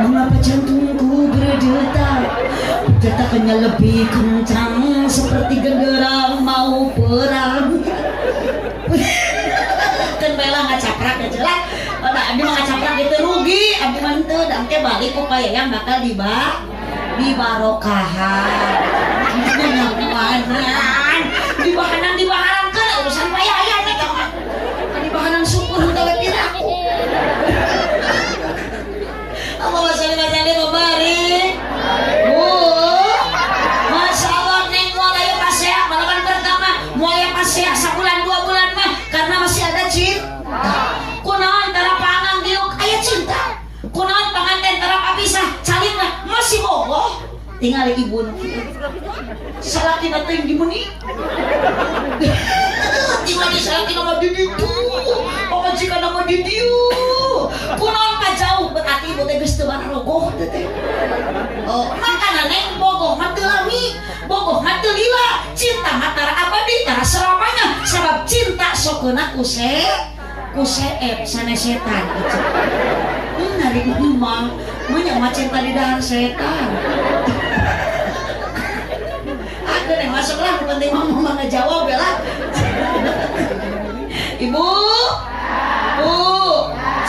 S1: Mengapa jantungku berdetak? Detakannya lebih kencang seperti genderang mau perang. Kan bela ngacaprak aja lah. Abdi mah ngacaprak gitu rugi. Abdi mah teu dan teh balik ku payayang bakal dibarokahan. Dibahanan ke urusan payayang nih kamu dibahanan syukur untuk tidak aku apa tinggal ibu salaki nanti yang dimeni tinggal di salaki nama diditu pamajikan nama didiu kunaon pa jauh berarti ibu teh geus teu rogoh teh oh makana neng bogoh mah teu lami bogoh mah teu lila cinta mah tara abadi tara selamanya sabab cinta sokeuna kuseep sanesetan ngari mah mah cinta di dahar setan ada nih masuklah penting mama ngejawab ya lah ibu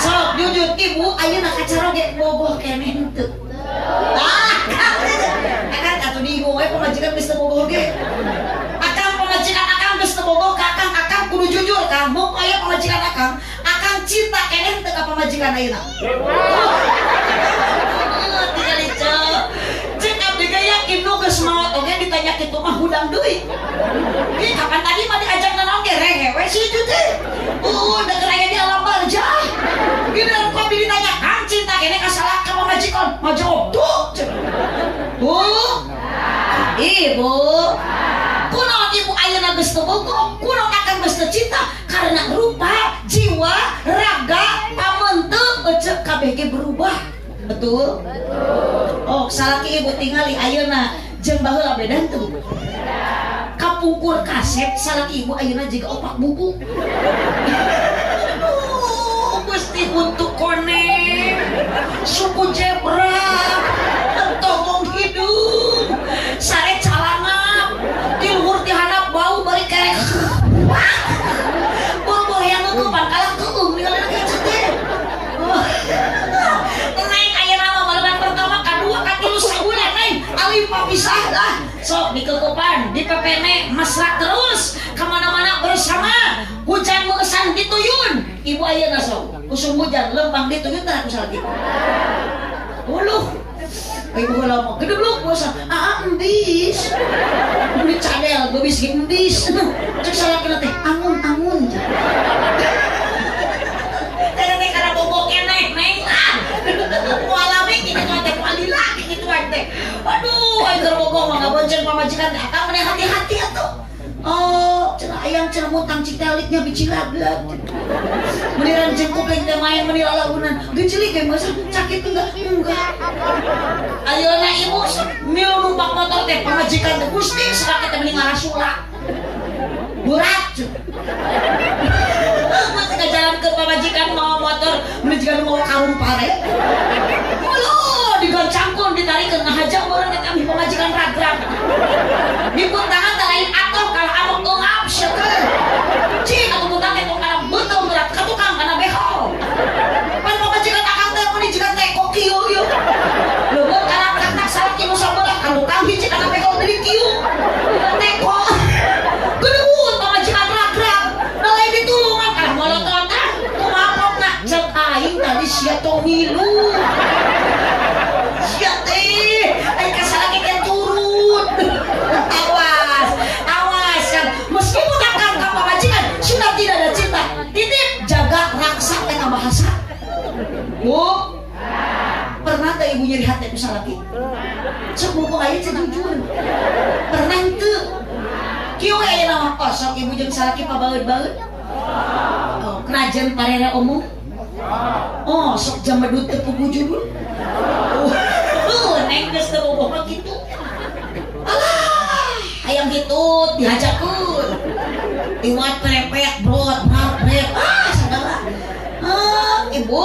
S1: sok jujur ibu ayeuna kacara ge bogoh keneh henteu akan atuh diingung we pamajikan geus teu bogoh ge akang pamajikan akang geus teu bogoh ka akang kudu jujur ka mun aya pamajikan akang cinta keneh teu ka pamajikan ayeuna yakin nu geus maot oge ditanya kitu mah hudang deui. Ih kapan tadi mah diajak nanaon ge rehewe si itu teh. Da keraya di alam barja. Gini kok ditanya kan cinta kene ka salah ka pamajikan. Mah jawab tuh. Ibu. Kunaon ibu ayeuna geus teu bogoh? Kunaon akan geus teu cinta? Karena rupa, jiwa, raga, pamenteung eceuk kabeh ge berubah. Betul? Oh, salaki ibu tingali ayeuna jeung baheula beda teu? Kapungkur kaset salaki ibu ayeuna jiga opak buku. Gusti untuk kone suku jebra togong hidung sare calangap di luhur ti handap bau bari kerek bor-bor yang nutupan kalah keung ningali kieu teh. Alim papisah lah sok dikekupan di pepene mesra terus kemana-mana bersama hujan mengesan dituyun ibu ayeuna sok usum hujan lempang dituyun teh aku salaki uluh ibu heula mah gede bluk bosan embis beli cadel beubis ge embis cek salaki teh angun teh kana bobo keneh neng walami kitu teh walila kitu teh aduh aing bogoh mah ngabonceng pamajikan teh akang mending hati-hati atuh oh cenah ayam cenah mutang citeliknya biji laglat meniran jengkuk lagi teh main meni lalagunan geucelik ge masa sakit enggak ayeuna ibu milu numpak motor teh pamajikan teh Gusti sakit teh mending ngarasula berat masih ke jalan ke pamajikan mau motor menunjukkan mau karung pare digoncangkun ditarikeun ngahajang urang eta mi pamajikan ragrag dipun tangan teh lain atoh kalau amok eungap seukeun cing atuh putang teh kana beuteung berat ka tukang kana behol pan pamajikan akang teh mun dijikan teh kok kieu ieu leuweung kana praktek salaki nu sabeulah ka tukang hiji kana behol deui kieu teh kok geudeut pamajikan ragrag da lain ditulungan kana molototan kumapokna cek aing tadi sia tong ngilu aing kasalaki teh turun awas kan meskipun akang ka pamajikan sudah tidak ada cinta titip jaga raksa eta bahasa bu pernah teh ibu nyeri hati ku salaki sok mumpung aya teh jujur pernah teu kieu aya naon sok ibu jeung salaki pabaeud-baeud oh kerajan parere omong oh sok jamedut teu pugujul neng geus teu bogoh kitu alah hayang hitut dihajakeun iwat prepet brot marpet sagala ibu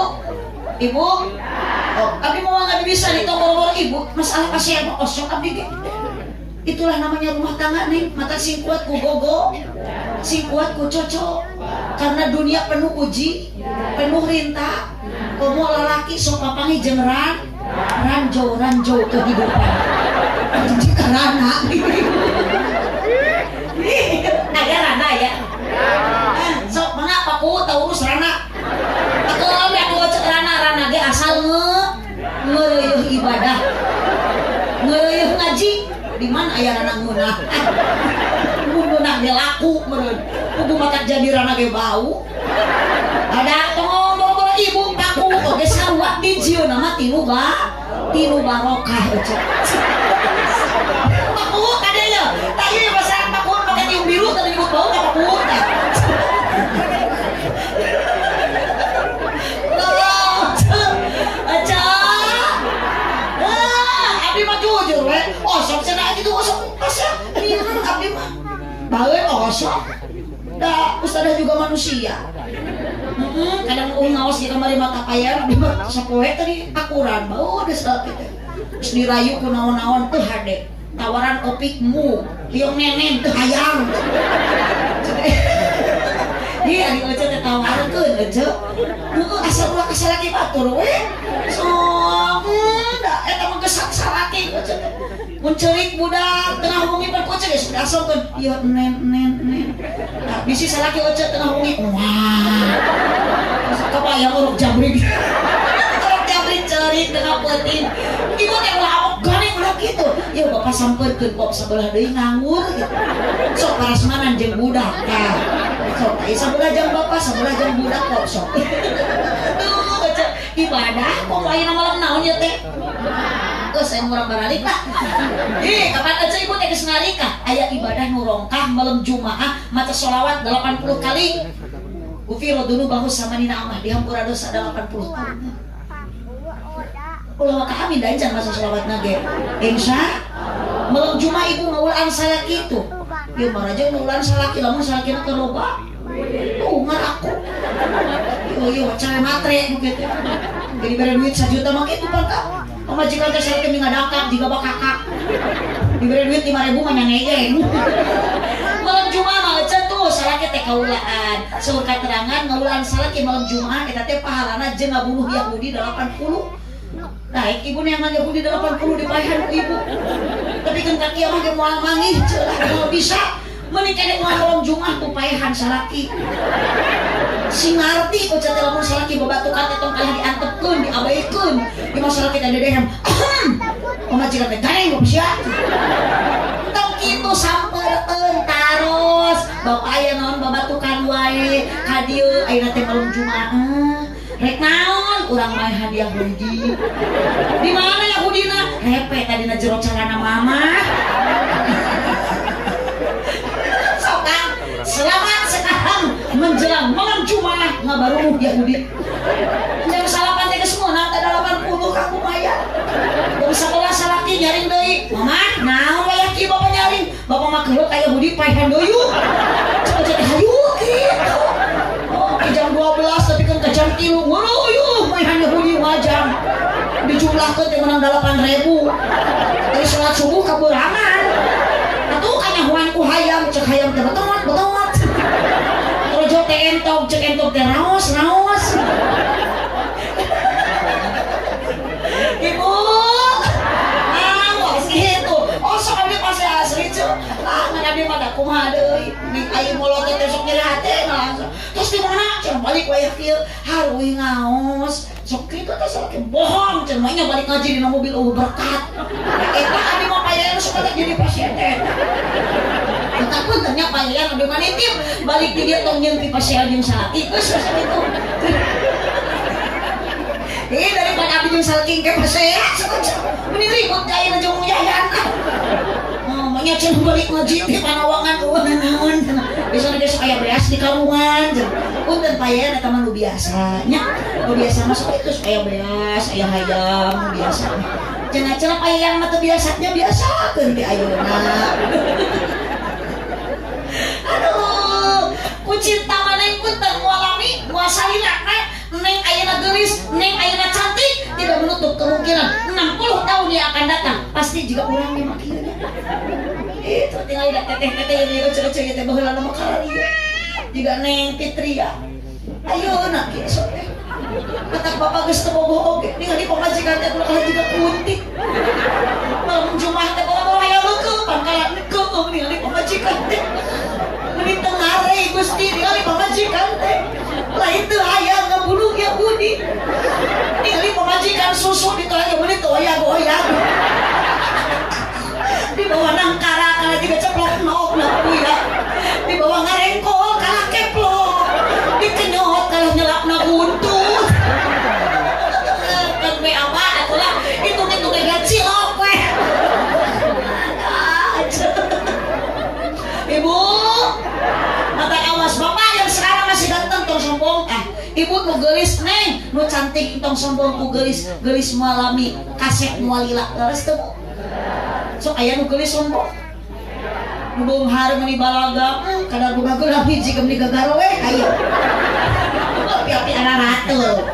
S1: oh abdi mau nggak bisa ditongol ibu masalah pasien osok abdi ge itulah namanya rumah tangga neng mata sing kuat ku gogo sing kuat ku cocok karena dunia penuh uji penuh rintah komo lalaki sok papangi jeung ranjau kehidupan jika rana ada rana ya sok mengapa ku taurus rana aku cek rana ge asal ngeureuh ibadah ngeureuh ngaji di mana aya rana ngeunah ngeunah ge laku meureun kudu matak jadi rana ge bau ada ngomong ibu paku oge sarua di jieu nama 3 tinu barokah ecek. Pakuut adanya tadi bahasa pakuut pakai tiung biru tadi nyebut bau nggak pakuut ya. Abdi mah jujur we, osok cenah gitu osok osok. Iya kan abdi mah bae osok. Da ustadzah juga manusia. Kadang ngawas di kamar mata payah abdi mah sapoe tadi akuran bau ada saat itu. Terus dirayu ku naon-naon teu hade. Tawaran kopikmu, liong nenen teu hayang. Iya di oce teh tawarkeun ece. Asal ulah kasalaki batur we. Sok da eta mah geus salaki ece. Mun ceurik budak tengah hubungi pan oce geus diasongkeun. Ieu nen. Nah, bisi salaki oce tengah hubungi. Wah. Kebayang uruk jabrik. Uruk jabrik ceurik tengah peuting. Ibu teh ulah gane ulah kitu. Ieu bapak sampeurkeun bob sabelah deui nganggur gitu. Sok parasmanan jeung budak tah. Sok sabelah jeung bapak sabelah jeung budak kok sok. Tuh baca ibadah kok ayeuna malam naon ya teh? Geus saya murang baralik lah. Kapan aja ibu teh geus ngarika aya ibadah nu rongkah malam Jumaah maca sholawat 80 kali. Ufiro dulu bahu sama nina amah dihampura dosa 80 tahun. Ulah kami dancan masa sholawat nage. Insya malam Jumaah ibu ngaulaan salah gitu. Ya maraja ngaulaan salaki lamun salakina teu loba. Ngan aku. Yo cari matre begitu. Jadi bere duit 1 juta mah kitu pantah. Pamajikan teh salaki mingadangkat jiga bakakak. Diberi duit 5.000 mah nyangegeng. Malam Jumaah mah ecet tuh salaki teh kaulaan. Saur katerangan ngaulaan salaki malam Jumaah eta teh pahalana jeung ngabunuh Yahudi 80. Naik ibu yang Yahudi 80 dipaehan ku ibu. Tapi kan kaki mah ge moal mangih celah kalau bisa menikah dengan malam Jumaah tuh paehan salaki. Si ngarti ku cat lamun salaki babatukan teh tong kalah diantepkeun, diabaikeun. Di mah salaki teh dedehem. Pamajikan teh ganeng sia. Tong kitu sampeurkeun taros. Bapak aya naon babatukan wae ka dieu ayeuna teh malam Jumaah. Rek naon urang mah hadiah Yahudi. Di mana Yahudina? Hepe tadina jero calana mama. Sokang selamat sekarang menjelang malam Jumaah ngabaruh Yahudi. Jam salapan teh geus meunang teh 80 ka kumaha. Jam 11 salaki nyaring deui. Mama, naon we ki bapak nyaring? Bapak mah keut aya Yahudi paehan deuyu. Cepet hayu kitu. Jam 12 tapi kan ke jam 3 waduh yuh mainan Yahudi wajang dijumlahkan teh menang 8.000 dari sholat subuh kaburangan atuh kanyahuan ku hayam cek hayam teh betongot rojo teh entok cek entok teh raos ibu wah gitu oh sok abdi pasti asli cek ngan abdi mah da kumaha deui di ayeuna mulut teh sok nyeri hate langsung terus di mana cenah balik wae kieu haruy ngaos sok kitu teh salaki bohong cenah nya balik ngaji dina mobil berkat eta abdi mah payayan sok jadi pasien teh takut tanya payayan abdi mah nitip balik di dieu tong nyeun ti pasien jeung salaki geus kitu daripada abdi jeung salaki ke pasien mending ribut ayeuna jeung mujayan nya cenah balik ngaji di panawangan naon bisa geus aya beas di karungan punten payean eta mah nu biasa nya nu biasa mah sok itu aya beas aya hayam nu biasa cenah payean mah teu biasanya biasakeun di ayeuna aduh ku cinta maneh punten mualami muasalina neng ayeuna geulis neng ayeuna cantik tidak menutup kemungkinan 60 tahun yang akan datang pasti juga urang ge mah kieu itu tinggal lihat teteh-teteh ini lucu-lucu teh baheula nama kalian juga neng Fitria ayo nak esok teh kata bapak geus teu boboh oge ningali pamajikan teh ulah juga kuntik malam Jumaah teh bawa aya leukeun pangkalan keueuh ningali pamajikan teh meuni tengah re Gusti ningali pamajikan teh lain teu aya ngabunuh Yahudi ningali pamajikan susu ditanya meuni teu goyang di bawah nangkara kalau juga ceplok nok ya di bawah ngarengkol kalah keplok dikenyot kalau nyelap na buntut kan be apa atulah itu Terus bapak yang sekarang masih ganteng tong sombong. Ibu nu geulis neng, nu cantik tong sombong ku geulis mualami kasep mualila. Leres teu? So aya nu geulis sombong. Nu beunghar meuni balaga, kadar boga geulap hiji keuni gagarowe aya. Api-api anak ratu.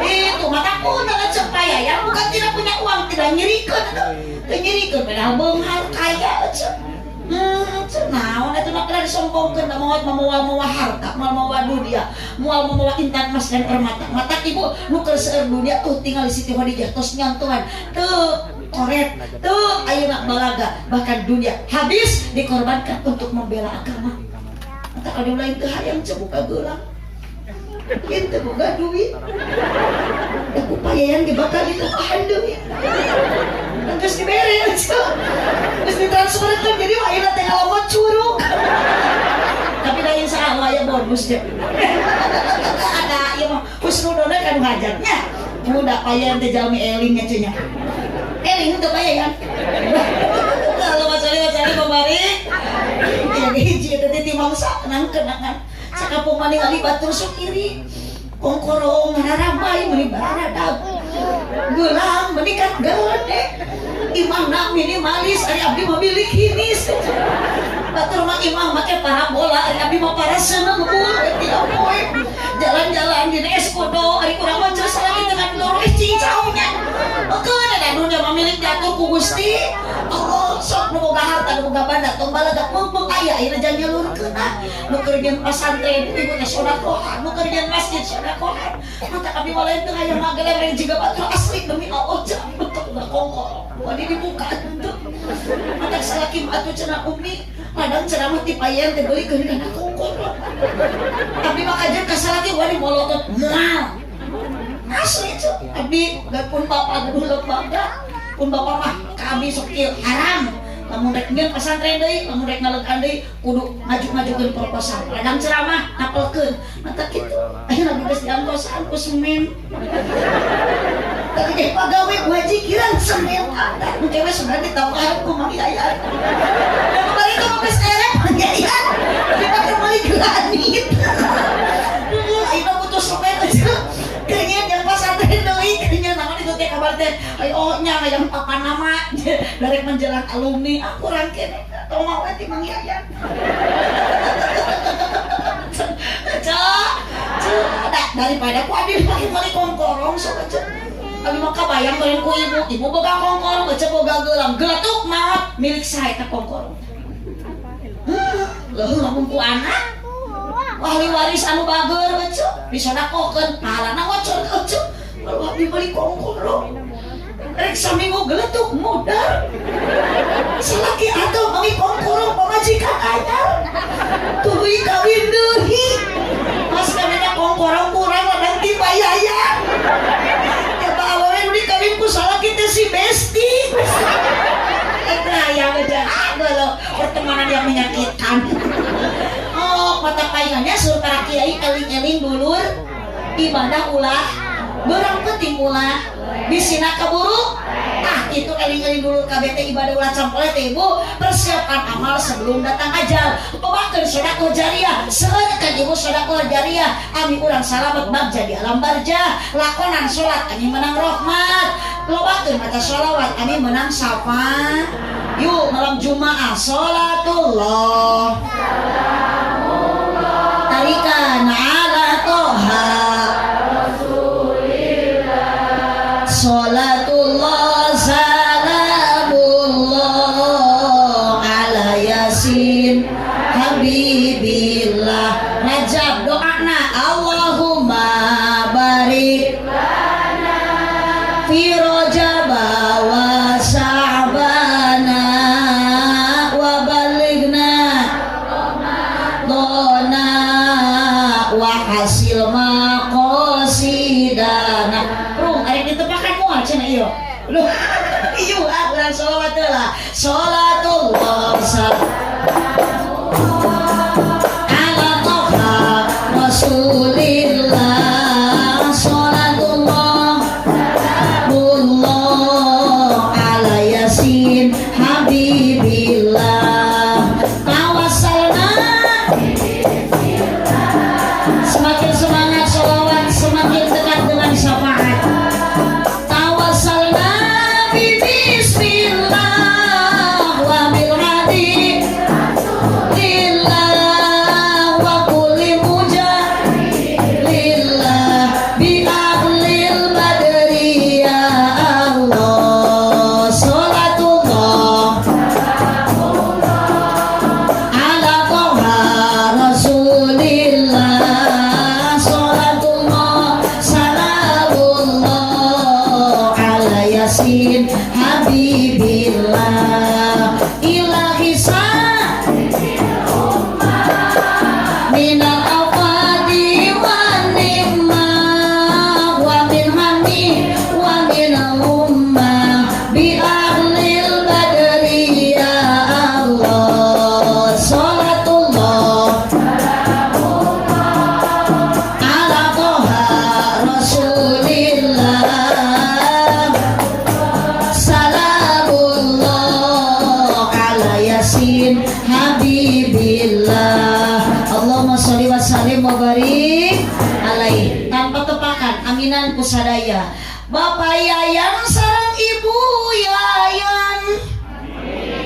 S1: Itu mata pun ada cepaya ya, bukan tidak punya uang, tidak nyerikeun padahal beunghar kaya aja. Naon itu nak kena disombongkeun, mau harta, mau dunia, mau intan emas dan permata. Mata ibu nu keur seueur dunia tuh tinggal di Siti Khadijah tos nyontohan. Tuh koret, tuh ayeuna balaga, bahkan dunia habis dikorbankan untuk membela agama. Mata kada lain teu hayang buka geulang. Itu buka duit. Aku payayan ge bakal ditahan duit. Terus dibere aja. Terus ditransferkan jadi ayeuna teh ngalamun curug. Tapi da insya Allah ya bonus deh. Ada ieu mah husnudona kan hajarnya. Muda payayan teh jalmi eling nya cenah. Eling teu payayan. Kalau macari pembari. Ya hiji teh ti mangsa kenang-kenangan. Sakapung maning ali batur sok iri. Kongkorong ngararamai meuni baradag. Geulang meuni kan gede. Imamna minimalis ari abdi memilih hinis. Batur mah imam make parabola ari abdi mah paraseuna ngebul tiap poe. Jalan-jalan di Eskodo ari kurang mah ceus lagi dengan loro cicaunya. Okeun ada dunia memilih diatur ku Gusti. Allah sok nu boga harta nu boga banda tong balaga mumpung aya ayeuna jangan nyalurkeun nu keur jeung pesantren ibu teh sedekah nu keur jeung masjid sedekah mata kami walain teu aya mageleng jiga batur asli demi Allah jangan betul da kongkol wadi dibuka teu mata salaki atuh cenah umi ladang cenah mah ti payen teh beulikeun kana kongkol tapi mah ajeun ka salaki wadi molotot moal asli tuh abdi pun bapak gaduh lembaga pun bapak mah kami sok kieu haram lamun rek ngeun pesantren deui lamun rek ngalegan deui kudu maju-majukeun proposal ladang ceramah napelkeun mata kitu ayeuna geus diangkosan ku semen tapi deh pagawe waji kirang semen ada nu cewek sudah ditambahan ku mah aya dan kemarin itu mah geus erep ya kita kembali ke langit ayeuna butuh semen aja kayaknya yang pesantren deui kayaknya naon itu teh kabar teh ayo nya yang papan nama dari menjelang alumni aku rangkene tong mau ti Mang Yayan daripada ku abdi pake meuli kongkorong sok aja abdi mah kabayang beureun ku ibu boga kongkorong aja boga geulang geletuk maot milik saha eta kongkorong leuh lamun ku anak ahli waris anu bager aja disodakokeun pahalana ngocor aja kalau abdi meuli kongkorong rek saminggu geletuk modal salaki atuh meuli kongkorong pamajikan anyar tuluy kawin deui pas kamana kongkorong kurang ladang ti payayan ya bae meuli kawin ku salaki teh si Besti eta aya aja ada pertemanan yang menyakitkan oh mata paingannya suruh para kiai eling-eling dulur ibadah ulah beurang penting ulah bisina kaburu itu eling-eling dulur kabeh teh ibadah ulah campolet ibu persiapkan amal sebelum datang ajal lobakeun sedekah jariah seueurkeun ibu sedekah jariah ami urang salamet bab jadi alam barjah lakonan salat ami menang rahmat lobakeun maca shalawat ami menang syafaat yuk malam Jumaah salatullah tarikan ala toha salatullah salamullah ala yasin habibillah Rajab doana Allahumma barik fi Rajab wa Sya'bana wa balighna dona wa hasil maqasidana rung arek ditepakan moal cenah ieu lu ieu urang sholawat heula sholatullah ala toha rasulillah sholatullah salamullah ala yasin habibillah tawassalna sadaya. Bapak Yayan sareng Ibu Yayan.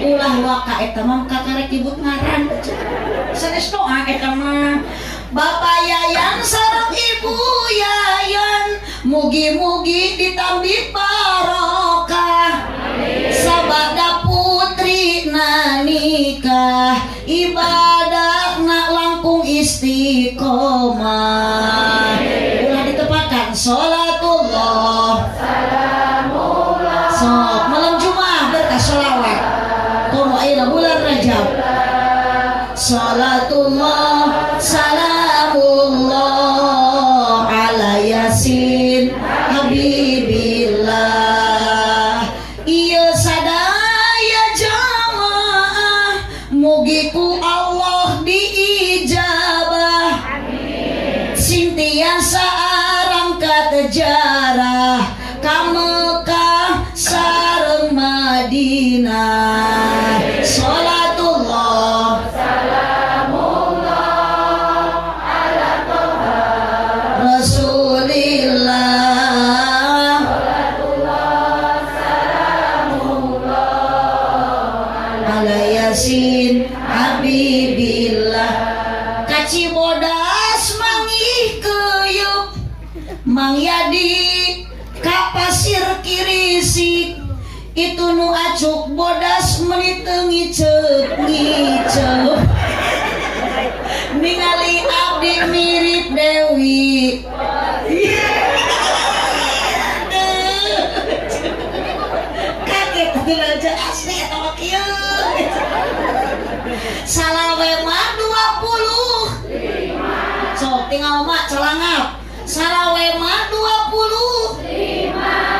S1: Ulah waka eta mah kakarek ibu ngaran. Sanes doa eta mah. Bapak Yayan sareng Ibu Yayan, mugi-mugi ditambi barokah. Sabada putri nikah, ibadahna langkung istiqomah. Ulah ditepatkan sholatullah salamullah. Sok malam Jumat berkah sholawat. Komo ayeuna bulan Rajab. Sholatullah salamullah ala Yasin Habibillah. Ieu sadaya jamaah mugi ku Allah diijabah. Sing tiasa arangkat jarah ka Mekah sareng Madinah. Sholatullah Yasin Habibillah. Kaci bodas mangih keyup Mang Yadi ka pasir kirisik. Itu nu acuk bodas meniteng ngicep-ngicep. Ningali abdi mirip Dewi. Kaget aja asli eta mah kieu. Salawe mah 20. Sok tinggal mak celangap. Salawe mah 20.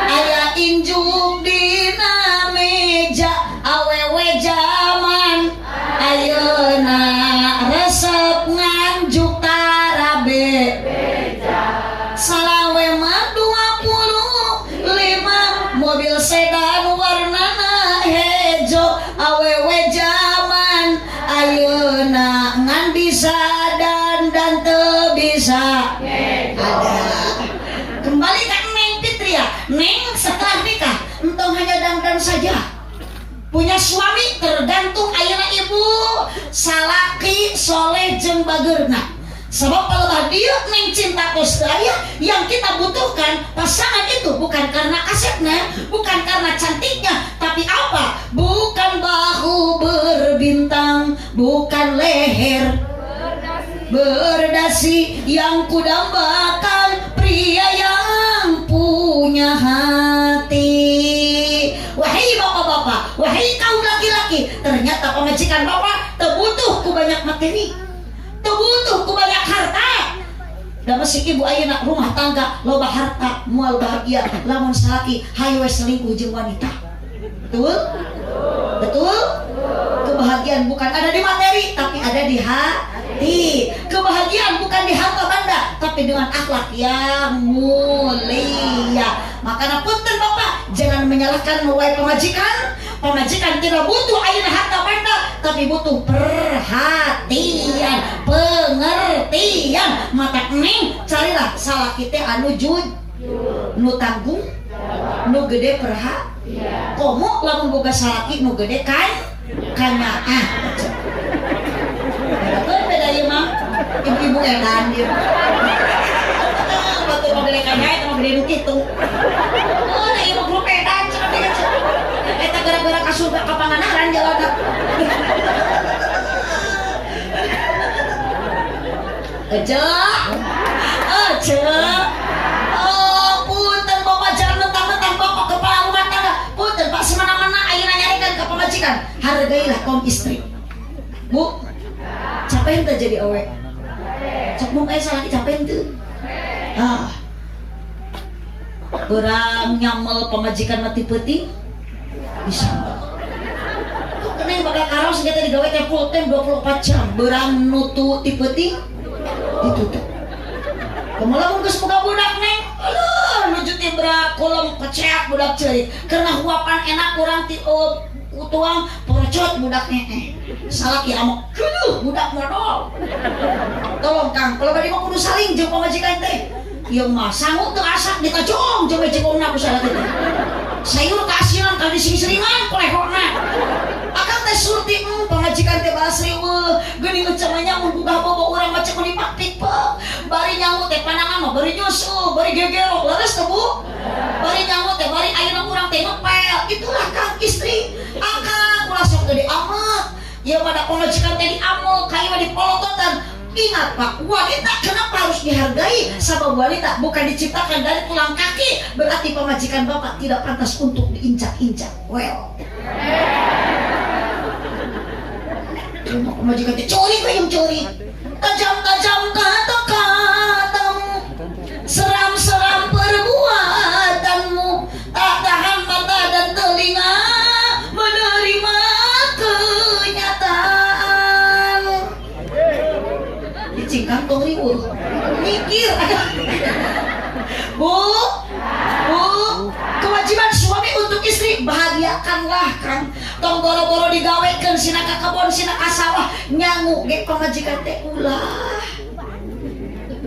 S1: Aya injuk dina meja awewe zaman ayeuna resep nganjuk tarabe. Salawe mah 25. Mobil sedan warnana hejo awewe zaman ayeuna ngan bisa dan teu bisa. Ada kembali ke Neng Fitria. Neng setelah nikah entong hanya dandan saja. Punya suami tergantung ayeuna ibu salaki soleh jeung bageurna. Sebab kalau dia Neng cinta kostaya, yang kita butuhkan pasangan itu bukan karena asetnya, bukan karena cantiknya, tapi apa? Bukan bahu berbintang, bukan leher berdasi, yang kudambakan pria yang punya hati. Wahai bapak-bapak, wahai kaum laki-laki, ternyata pemajikan bapak terbutuh ku banyak materi, terbutuh ku banyak harta. Da masih ibu ayeuna rumah tangga loba harta moal bahagia, lamun salaki hayu we selingkuh jeung wanita. Betul? Betul? Kebahagiaan bukan ada di materi, tapi ada di hati. Kebahagiaan bukan di harta benda, tapi dengan akhlak yang mulia. Makanya punten bapak, jangan menyalahkan mulai pemajikan. Pemajikan tidak butuh ayeuna harta benda, tapi butuh perhatian, pengertian. Mata Neng carilah salaki teh anu jujur, nu tanggung, nu gede perhatian. Komo lamun boga salaki nu gede kanyaah. Beda ieu mah ibu-ibu edan ieu. Batur mah gede kanyaah eta mah gede nu kitu. Oh, da ieu mah grup edan cenah dia. Eta gara-gara kasurga ka Pangandaran jalanna. Ece. Oh, punten bapak jangan mentang-mentang bapak kepala rumah tangga. Punten pak semana-mana ayeuna nyarikan ke pemajikan. Hargailah kaum istri. Bu, capain teh jadi awe? Cok mung aya salaki capain teu? Urang nyamel pemajikan mati peuting bisa. Keneng bakal karos kita digawe teh full time 24 jam. Berang nutu ti peuting ditutup. Kamu lamun geus boga budak Neng, nuju ti bra kolom keceak budak ceurik. Karena huapan enak urang ti tuang porocot budaknya salaki amok budak modal. Tolong Kang, kalau badi mah kudu saling jeung pamajikan teh. yang mah sanggup tuh asak dikacung coba cekongna ku salaki sayur keasinan kali sering-seringan kolehona akan teh surti pengajikan teh basri geuning cenanya mun buka bobo urang macam dipaktik bari nyamu teh pandangan mah bari nyusu bari gegerok leres teh Bu bari nyamu teh bari ayeuna urang teh ngepel itulah Kang istri akang ulah sok gede amat ya pada pengajikan teh diamuk kayu dipolototan. Ingat Pak, wanita kenapa harus dihargai? Sebab wanita bukan diciptakan dari tulang kaki. Berarti pemajikan Bapak tidak pantas untuk diinjak-injak. Well, pemajikan itu curi kok yang curi. Tajam-tajam kata-katamu, seram-seram perbuatanmu, tak tahan mata dan telinga menerima kenyataan. Kantong ribu mikir Bu kewajiban suami untuk istri bahagiakanlah Kang tong boro-boro digawekeun sina ka kebon sina ka sawah nyangu ge pamajikan teh ulah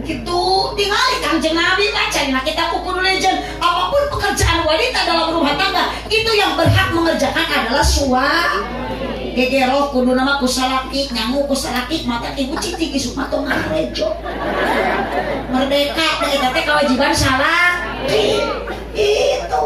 S1: gitu tingali Kanjeng Nabi bacaina kita kudu legend apapun pekerjaan wanita dalam rumah tangga itu yang berhak mengerjakan adalah suami gegero kudu nama kusalaki nyangu kusalaki mata ibu cicing isuk mato ngarejo merdeka eta teh kewajiban salaki itu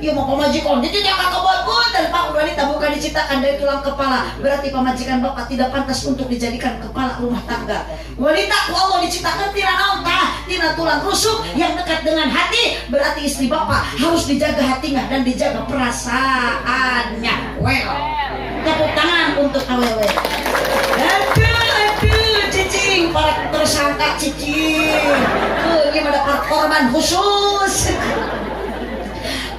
S1: ieu mah pamajikan jadi dia kakebon dan Pak wanita bukan diciptakan dari tulang kepala berarti pemajikan Bapak tidak pantas untuk dijadikan kepala rumah tangga wanita ku Allah diciptakan tina naon tah tina tulang rusuk yang dekat dengan hati berarti istri Bapak harus dijaga hatinya dan dijaga perasaannya tepuk tangan untuk awewe aduh cicing para tersangka cicing ini mendapat korban khusus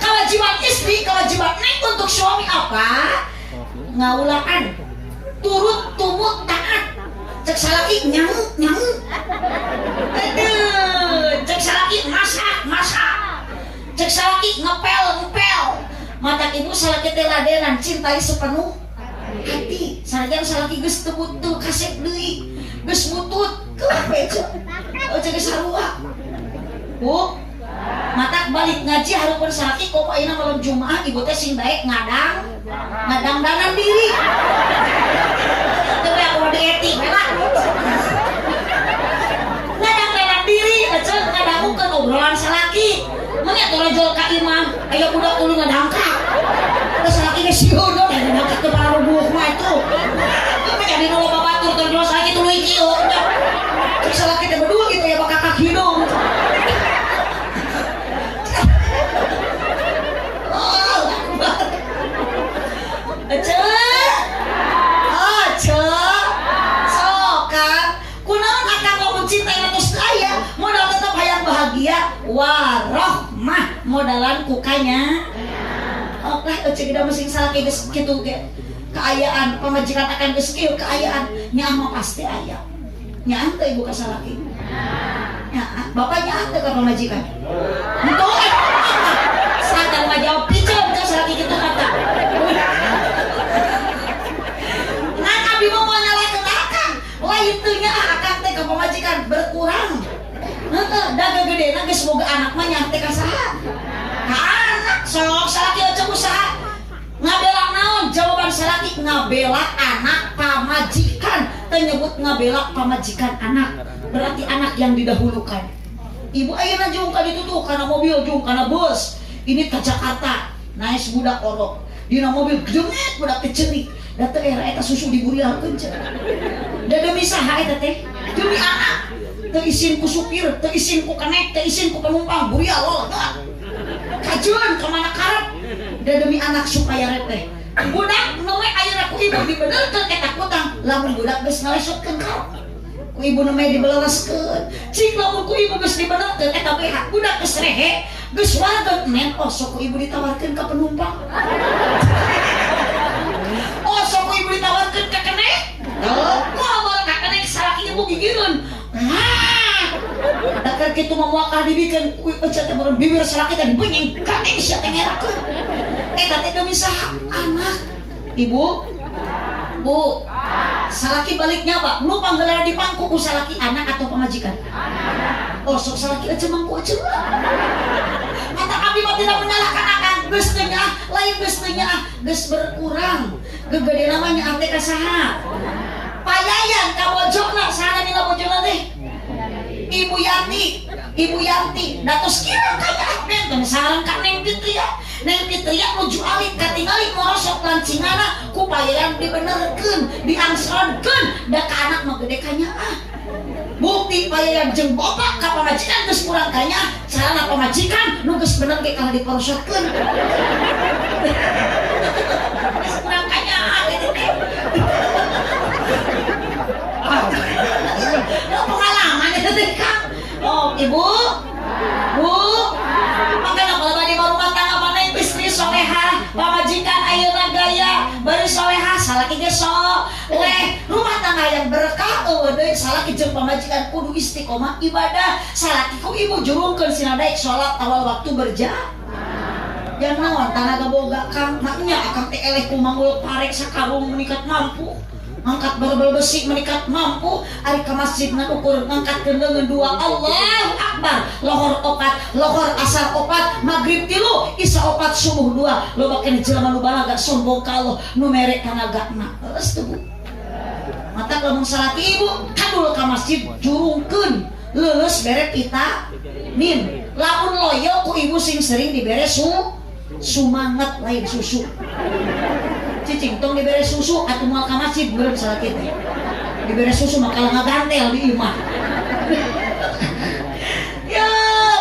S1: kewajiban istri kewajiban neng untuk suami apa ngaulaan turut tumut taat cek salaki nyamuk aduh cek salaki masak cek salaki ngepel mata ibu salaki teh ladenan cintai sepenuh hati sanajan salaki geus teu butuh kasep deui geus butut kepejo ojo geus sarua Bu mata balik ngaji hareupeun salaki kok ayeuna malam Jumaah ibu teh sing daek ngadang danan diri teu aku dieti heula ngadang danan diri aja ngadagukeun obrolan salaki mun atuh rajol ka imam aya budak tuluy ngadangka terus salaki geus sieun ngangkat ke para rubuh mah itu jadi nolo babatur terus lagi tuluy kieu terus salaki teh berdua gitu ya bakal kaki hidung kunaon akang lamun cinta terus aya modal tetap hayang bahagia warohmah modalan kukanya oke cek da mesin salaki geus kitu ge keayaan pamajikan akan geus kieu keayaan nya mah pasti aya nya teh ibu ka salaki nya bapaknya teh ka pamajikan henteu sadar mah jawab piceun ka salaki kitu kata ngan abi mah nyalakeun akang lain teu nya akang teh ka pamajikan berkurang henteu daga gedena geus boga anak mah nya teh ka saha ka anak sok salaki aja usaha ngabela naon jawaban salaki ngabela anak pamajikan menyebut ngabela pamajikan anak berarti anak yang didahulukan ibu ayeuna jeung ka ditu tuh kana mobil jeung kana bus ini ke Jakarta naik budak orok dina mobil gedet budak teh ceurik da teh era eta susu diburialkeun cenah da demi saha eta teh demi anak teu isin ku supir teu isin ku kenek teu isin ku penumpang burial loh kajuan kemana karep dan demi anak supaya reteh budak nomor ayeuna ku ibu dibenerkeun eta kutang lamun budak geus ngalesotkeun ka ku ibu nomor dibeleleskeun cik lamun ku ibu geus dibenerkeun eta BH budak geus rehe geus warga men oh sok ku ibu ditawarkeun ka penumpang oh sok ku ibu ditawarkeun ka kenek ngomong ka kenek salaki ibu gigireun dakar kitu mah moal dibikin ecet teh bibir salaki teh benyeng kaneng sia teh ngerakeun eta teh demi saha anak ibu bu salaki baliknya Pak nu panggelar di pangku ku salaki anak atau pamajikan anak Oh sok salaki aja mangku aja. Mata kami mah tidak menyalahkan akan geus teh nya, lain geus teh nya, geus berkurang. Gegede namanya ante ka saha? Payayan ka bojona, saha mila bojona teh? Ibu Yanti, datos kira kaya benten sareng ka Neng Fitria. Neng Fitria nuju alit katingali ngorosok lancingana ku payayan dibenerkeun, diangsrodkeun, da ka anak mah gede kanya bukti payayan jeung bapak ka pamajikan geus kurang kanya, carana pamajikan nu geus bener ge kana diporosotkeun. Geus kurang kanya gitu teh. Pengalaman itu teh Kang. Oh, Ibu. Bu. Makanya kalau tadi baru tangga mana istri soleha, pamajikan ayeuna gaya, bari soleha salaki ge sok. Rumah tangga yang berkah deui salaki jeung pamajikan kudu istiqomah ibadah. Salaki ku ibu jurungkeun sina daek salat awal waktu berjamaah. Jangan naon tanaga boga Kang, maknya akang teh eleh ku manggul parek sakarung menikat mampu. Angkat barbel besi menikat mampu ari ka masjid ukur ngangkat kendeungeun dua Allahu Akbar lohor opat lohor asar opat maghrib 3 isya opat subuh 2 loba keneh jelema nu balaga sombong ka Allah nu mere kanagana leus teu Bu mata lamun salaki ibu kadul ka masjid jurungkeun leuleus bere pita min lamun loyo ku ibu sing sering dibere sumanget lain susu cicing tong dibere susu atuh moal ka masjid beureum salaki teh dibere susu mah kalah ngagantel di imah. Ya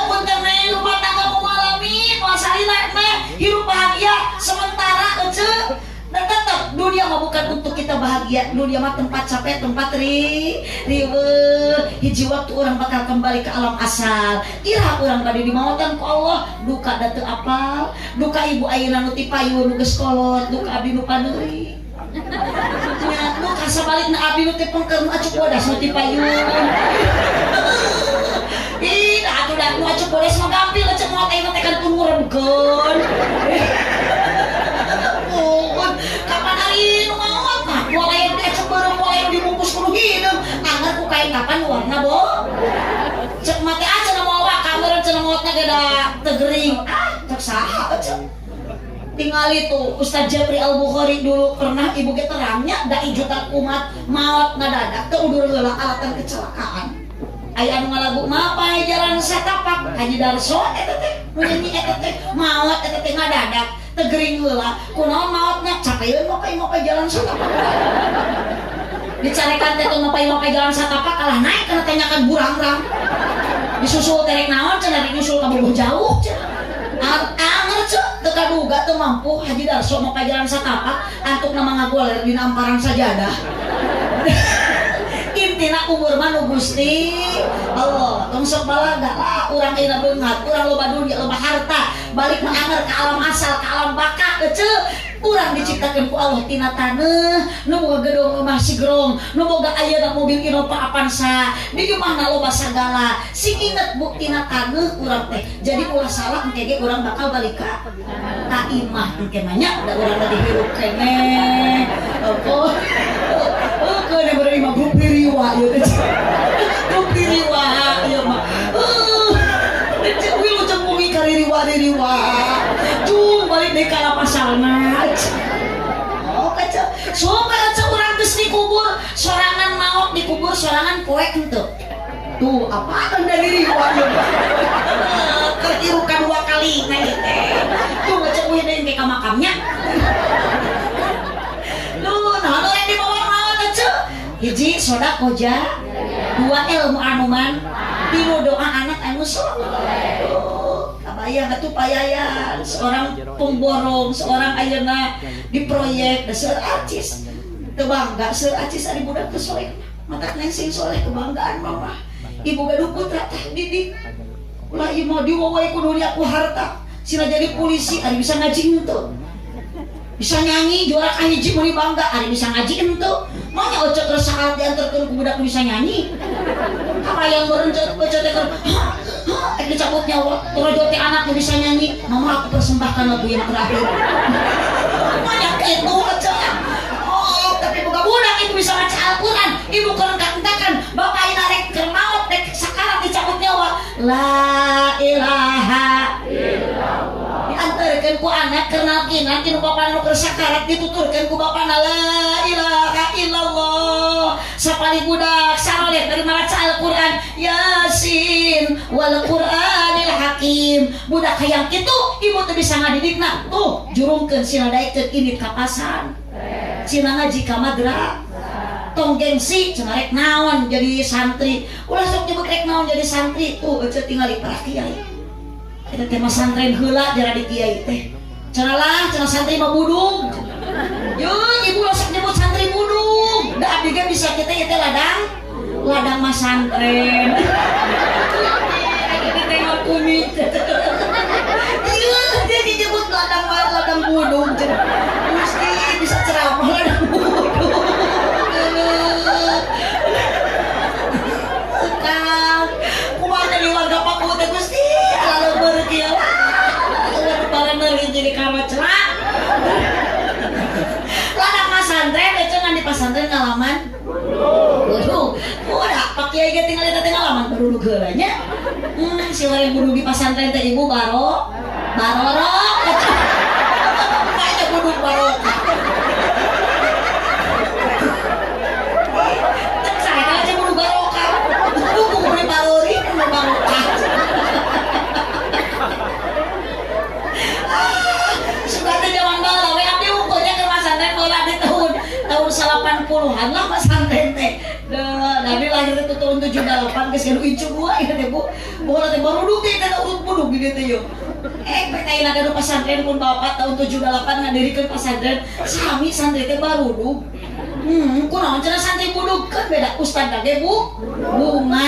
S1: punten we rumah tangga mengalami masalah mah hirup bahagia sementara ece dan tetap dunia mah bukan untuk kita bahagia, dunia mah tempat capek, tempat riweuh. Hiji waktu orang bakal kembali ke alam asal. Iraha urang bade dimautan ku Allah, duka da teu apal, duka ibu ayeuna nu ti payun nu geus kolot, duka abdi nu paneuri. Nya duka sabalikna abdi nu ti pengker nu acuk bodas nu ti payun. Ih, atuh da nu acuk bodas mah gampil cek moal teh teh kan pun nguremkeun. Kapan hari nu ngawat mah mulai ecek bareng mulai dibungkus kudu hideung anggar ku kain kapan warna bo cek mati aja na moal kameureun cenah ngotna ge da teu gering cek saha cek tinggal itu Ustaz Jabri Al-Bukhari dulu pernah ibu ge terangnya da ijutan umat maot ngadadak teu udur heula alatan kecelakaan aya anu ngalagu mapa jalan satapak Haji Darso eta teh nu nyanyi eta teh maot eta teh ngadadak tegering heula kunaon maotna capeun mopai jalan satapak dicarekan teh mopai jalan satapak kalah naik kana tanyakan burangrang disusul terek naon cenah nyusul ka boboh jauh cenah anger ce teu kaduga teu mampu Haji Darso mopai jalan satapak antuk nama ngagoler dina amparan sajadah. Intina umur mah nu Gusti Allah tong sok balaga lah urang ayeuna beungat urang loba dunia loba harta balik mah anger ka alam asal ka alam baka ece urang diciptakeun ku Allah tina taneuh nu boga gedung rumah sigrong nu boga ayeuna mobil Innova Avanza di imahna loba sagala sing inget bu tina taneuh urang teh jadi ulah salah engke ge urang bakal balik ka imah engke mah nya da urang teh dihirup keneh oh kene bari mah grup diriwa ieu teh grup diriwa ieu mah cek wilu cepungi ka diriwa cung balik deui ka pasalna oh kaca soba aja urang geus dikubur sorangan maot dikubur sorangan poek henteu tuh apaan dari diriwa ieu kerirukan 2 kali na ieu teh tuh cek wih deui ka makamnya duh nah yang dibawa maot aja hiji soda koja 2 ilmu anuman 3 doa anak anu soleh kabayang atuh payayan seorang pemborong seorang ayeuna di proyek da seueur acis teu bangga seueur acis ari budak teu soleh mata neng sing soleh kebanggaan mama ibu gaduh putra tah didik ulah ieu mau diwowe ku dunia ku harta sila jadi polisi ari bisa ngaji henteu bisa nyanyi juara kahiji meuli bangga ari bisa ngaji henteu mau nya ocok resah diantarkeun ku budak bisa nyanyi kabayang meureun ocok teh dicabut nyawa torojo teh anak bisa nyanyi mama aku persembahkan lagu yang terakhir banyak itu aja oh tapi bukan budak itu bisa baca Al-Quran ibu kurang katakan bapak ini rek keur maot rek sakarat dicabut nyawa la ilaha diantarkan ku anak kenal kinan kinu bapak nu sakarat dituturkan ku bapak la ilaha illallah sapali budak saroleh dari maca Al-Quran Yasin wal Quranil Hakim budak hayang kitu ibu teu bisa ngadidikna tuh jurungkeun sina daikeun ini kapasan sina ngaji ka madrasah tong gengsi cenah rek naon jadi santri ulah sok nyebut rek naon jadi santri tuh ece tinggal di para kiai kita teh santren heula jara di kiai teh cenah lah cenah santri mah budung yeuh ibu sok nyebut santri budung da abdi ge bisa kita ieu teh ladang mah santren kita tengok kuning ieu dia disebut ladang budung mesti bisa ceramah ladang budung kumaha di warga Papua teh Gusti lalu berkieu lebaran leuwih jadi kamacra ladang pasantren cenah di pasantren ngalaman waduh udah pak kiai ge tinggal eta teh ngalaman baru heula nya si wareng budu di pasantren teh ibu barorok banyak budu barorok sudah zaman bala we abdi ukurnya ke pasantren bola di tahun 80-an lah pasantren teh dari lahir itu tahun 78 geus kanu incu gua ieu teh Bu bola teh baru duduk teh kana urut buduk di dieu teh yo pekaina gaduh pasantren pun bapak tahun 78 ngadirikeun pasantren sami santri teh baru duduk kunaon cenah santri buduk kan beda ustad ge Bu bunga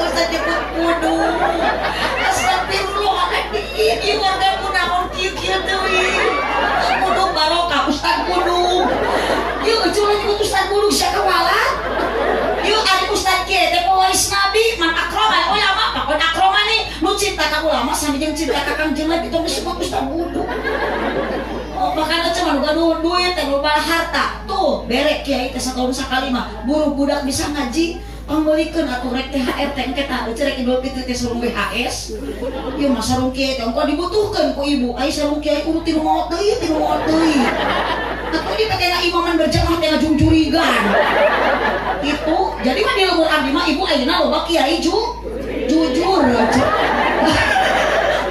S1: ustad nyebut buduk astagfirullahaladzim ieu warga kunaon kieu-kieu teuing buduk barokah ustad buduk ieu cuma nyebut ustad buduk sia kawalat ieu ari ustad kieu teh pewaris nabi man akrama ulama pakon akrama nih nu cinta ka ulama sami jeung cinta ka Kang Jemat itu disebut ustad buduk makanya cuma gaduh duit teh loba harta tuh berek kiai teh satahun sakali mah buruh budak bisa ngaji pambelikeun atuh rek THR teh engke tah cerek Idul Fitri teh sarung WHS ieu mah sarung kiai teh engko dibutuhkeun ku ibu ai sarung kiai kudu tinu maot deui atuh di pakena imaman berjamaah teh ngajung curigan itu jadi mah di leueur abdi mah ibu ayeuna loba kiai jujur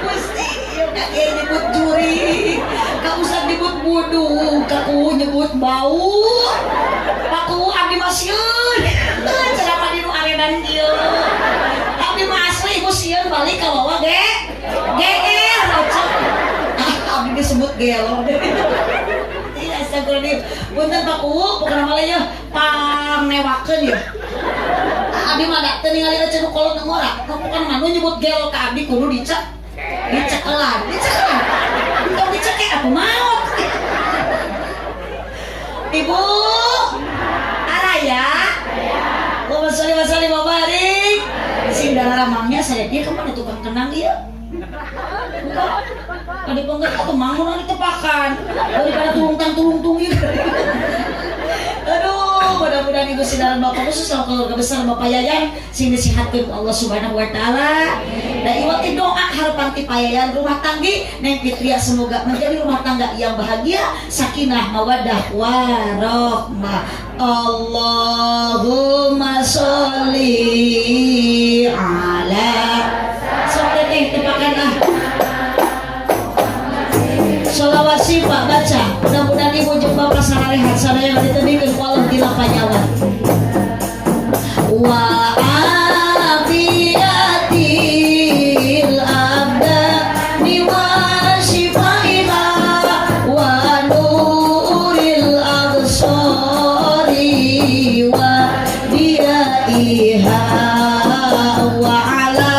S1: mesti ieu kiai nyebut juri ka usah nyebut buduk ka nyebut bau paku abdi mah sieun ceramah di nu arenan ieu abdi mah asli ibu sieun balik ka wawa GR abdi disebut gelo astagfirullahaladzim punten Pak Uwu bukan namanya pangnewakeun ya abdi mah da teu ningali ece nu kolot ngora kamu kan mah nyebut gelo ka abdi kudu dicekelan untuk dicekek aku mau ibu araya Allahumma sholli wa sallim wa barik sing dalamnya saya dia kemana tukang kenang dia enggak ada pengen aku mangun itu pakan daripada tulung-tung aduh mudah-mudahan ibu sindaran bapak khusus sama keluarga besar bapak Yayan sing disihatkeun Allah Subhanahu wa taala dan iwati doa harapan ti payayan rumah tanggi Neng Fitria semoga menjadi rumah tangga yang bahagia sakinah mawaddah warahmah Allahumma sholli ala sampai tepakan sholawat sifat baca mudah-mudahan ibu jeung bapak sararehat sadaya ditebikeun ku Allah dina panyawan wa afiyatil abdani wa shifaiha wa nuril absari wa diyaiha wa ala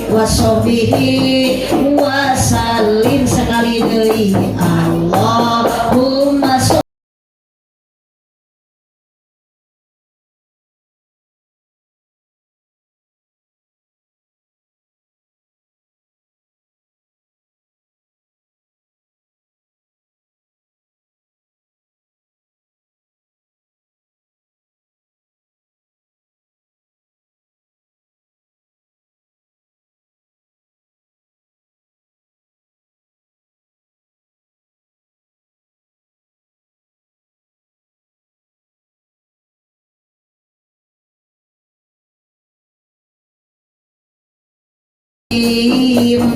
S1: wasobihi wasallim sekali deui Allahumma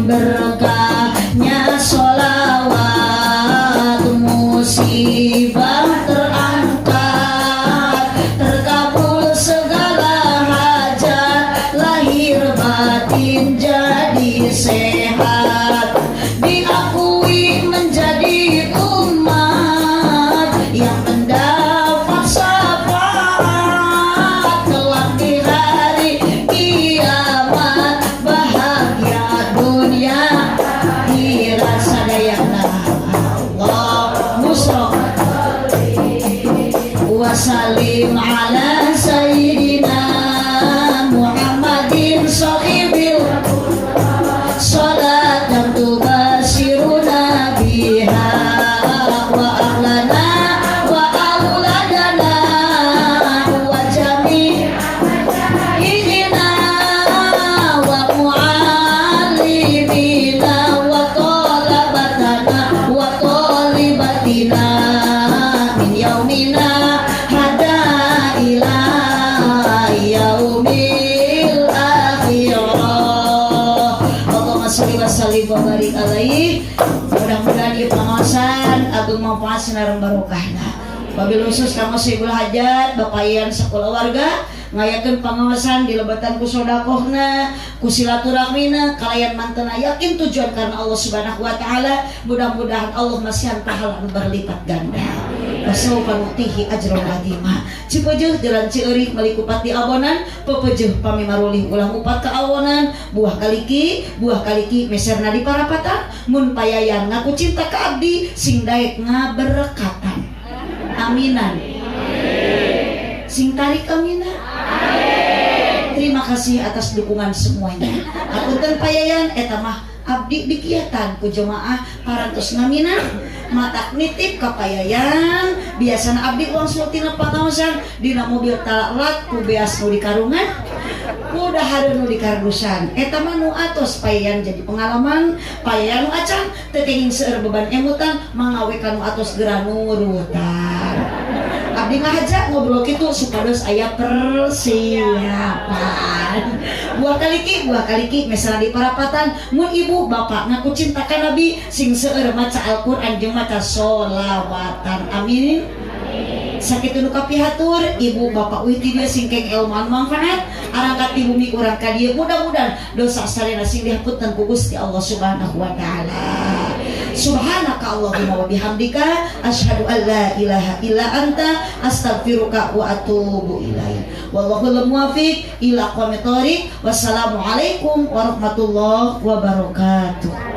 S1: berkahnya sholawat, musibah terangkat, terkabul segala hajat, lahir batin jadi sehat, diakui menjadi umat yang mendapat syafaat kelak di hari kiamat, bahagia dunia akhirat. Sadayana Allah musra wa salim ala sayyidina Muhammadin sahibil salat dan tubasiruna biha wa ahlana wa auladana wa jami'ina wa mu'allimina wa talabatana wa talibatina min yaumina hada ila yaumil akhirah. Allahumma sholli wa sallim wa barik alaihi. Mudah-mudahan ieu pangaosan agung manfaat sinareng barokahna. Wabil khusus kanggo Saibul Hajat, bapayan sakulo warga ngayakeun pangaosan dilebatan ku sodakohna, ku silaturahmina, kalayan mantena yakin tujuan karena Allah Subhanahu wa taala. Mudah-mudahan Allah masihan pahala anu berlipat ganda. Wasaufa nutihi ajron adima. Cipeujuh jalan Cieurik meuli abonan, pepeujuh pamimarulih ulang upat ka awonan, buah kaliki meserna di parapatan, mun payayan ngaku cinta ka abdi, sing daek ngaberkatan. Aminan. Sing tarik aminan. Terima kasih atas dukungan semuanya. Apunten payayan eta mah abdi dikiatan ku jemaah parantos ngaminan matak nitip ka payayan. Biasana abdi uang sultina pangaosan dina mobil talak ku beas nu dikarungan, ku dahareun nu dikardusan. Eta mah nu atos payayan jadi pengalaman, payayan nu acan teu kenging seueur beban emutan, mangawe ka nu atos geura nurutan. Abdi ngahajak ngobrol kitu supados aya persiapan. Buah kaliki misalnya di parapatan, mun ibu bapak ngaku cinta ka Nabi, sing seueur maca Al-Qur'an jeung maca sholawatan. Amin. Sakitu nu kapihatur ibu bapak uiti dia sing keng ilmu manfaat arangkat di bumi urang ka dieu. Mudah-mudahan dosa sarena sing dihapunten ku Gusti Allah Subhanahu wa taala. Subhanaka Allahumma wa bihamdika asyhadu an la ilaha illa anta astaghfiruka wa atubu ilaik. Wallahul muwaffiq ila aqwamit thoriq. Wassalamualaikum warahmatullahi wabarakatuh.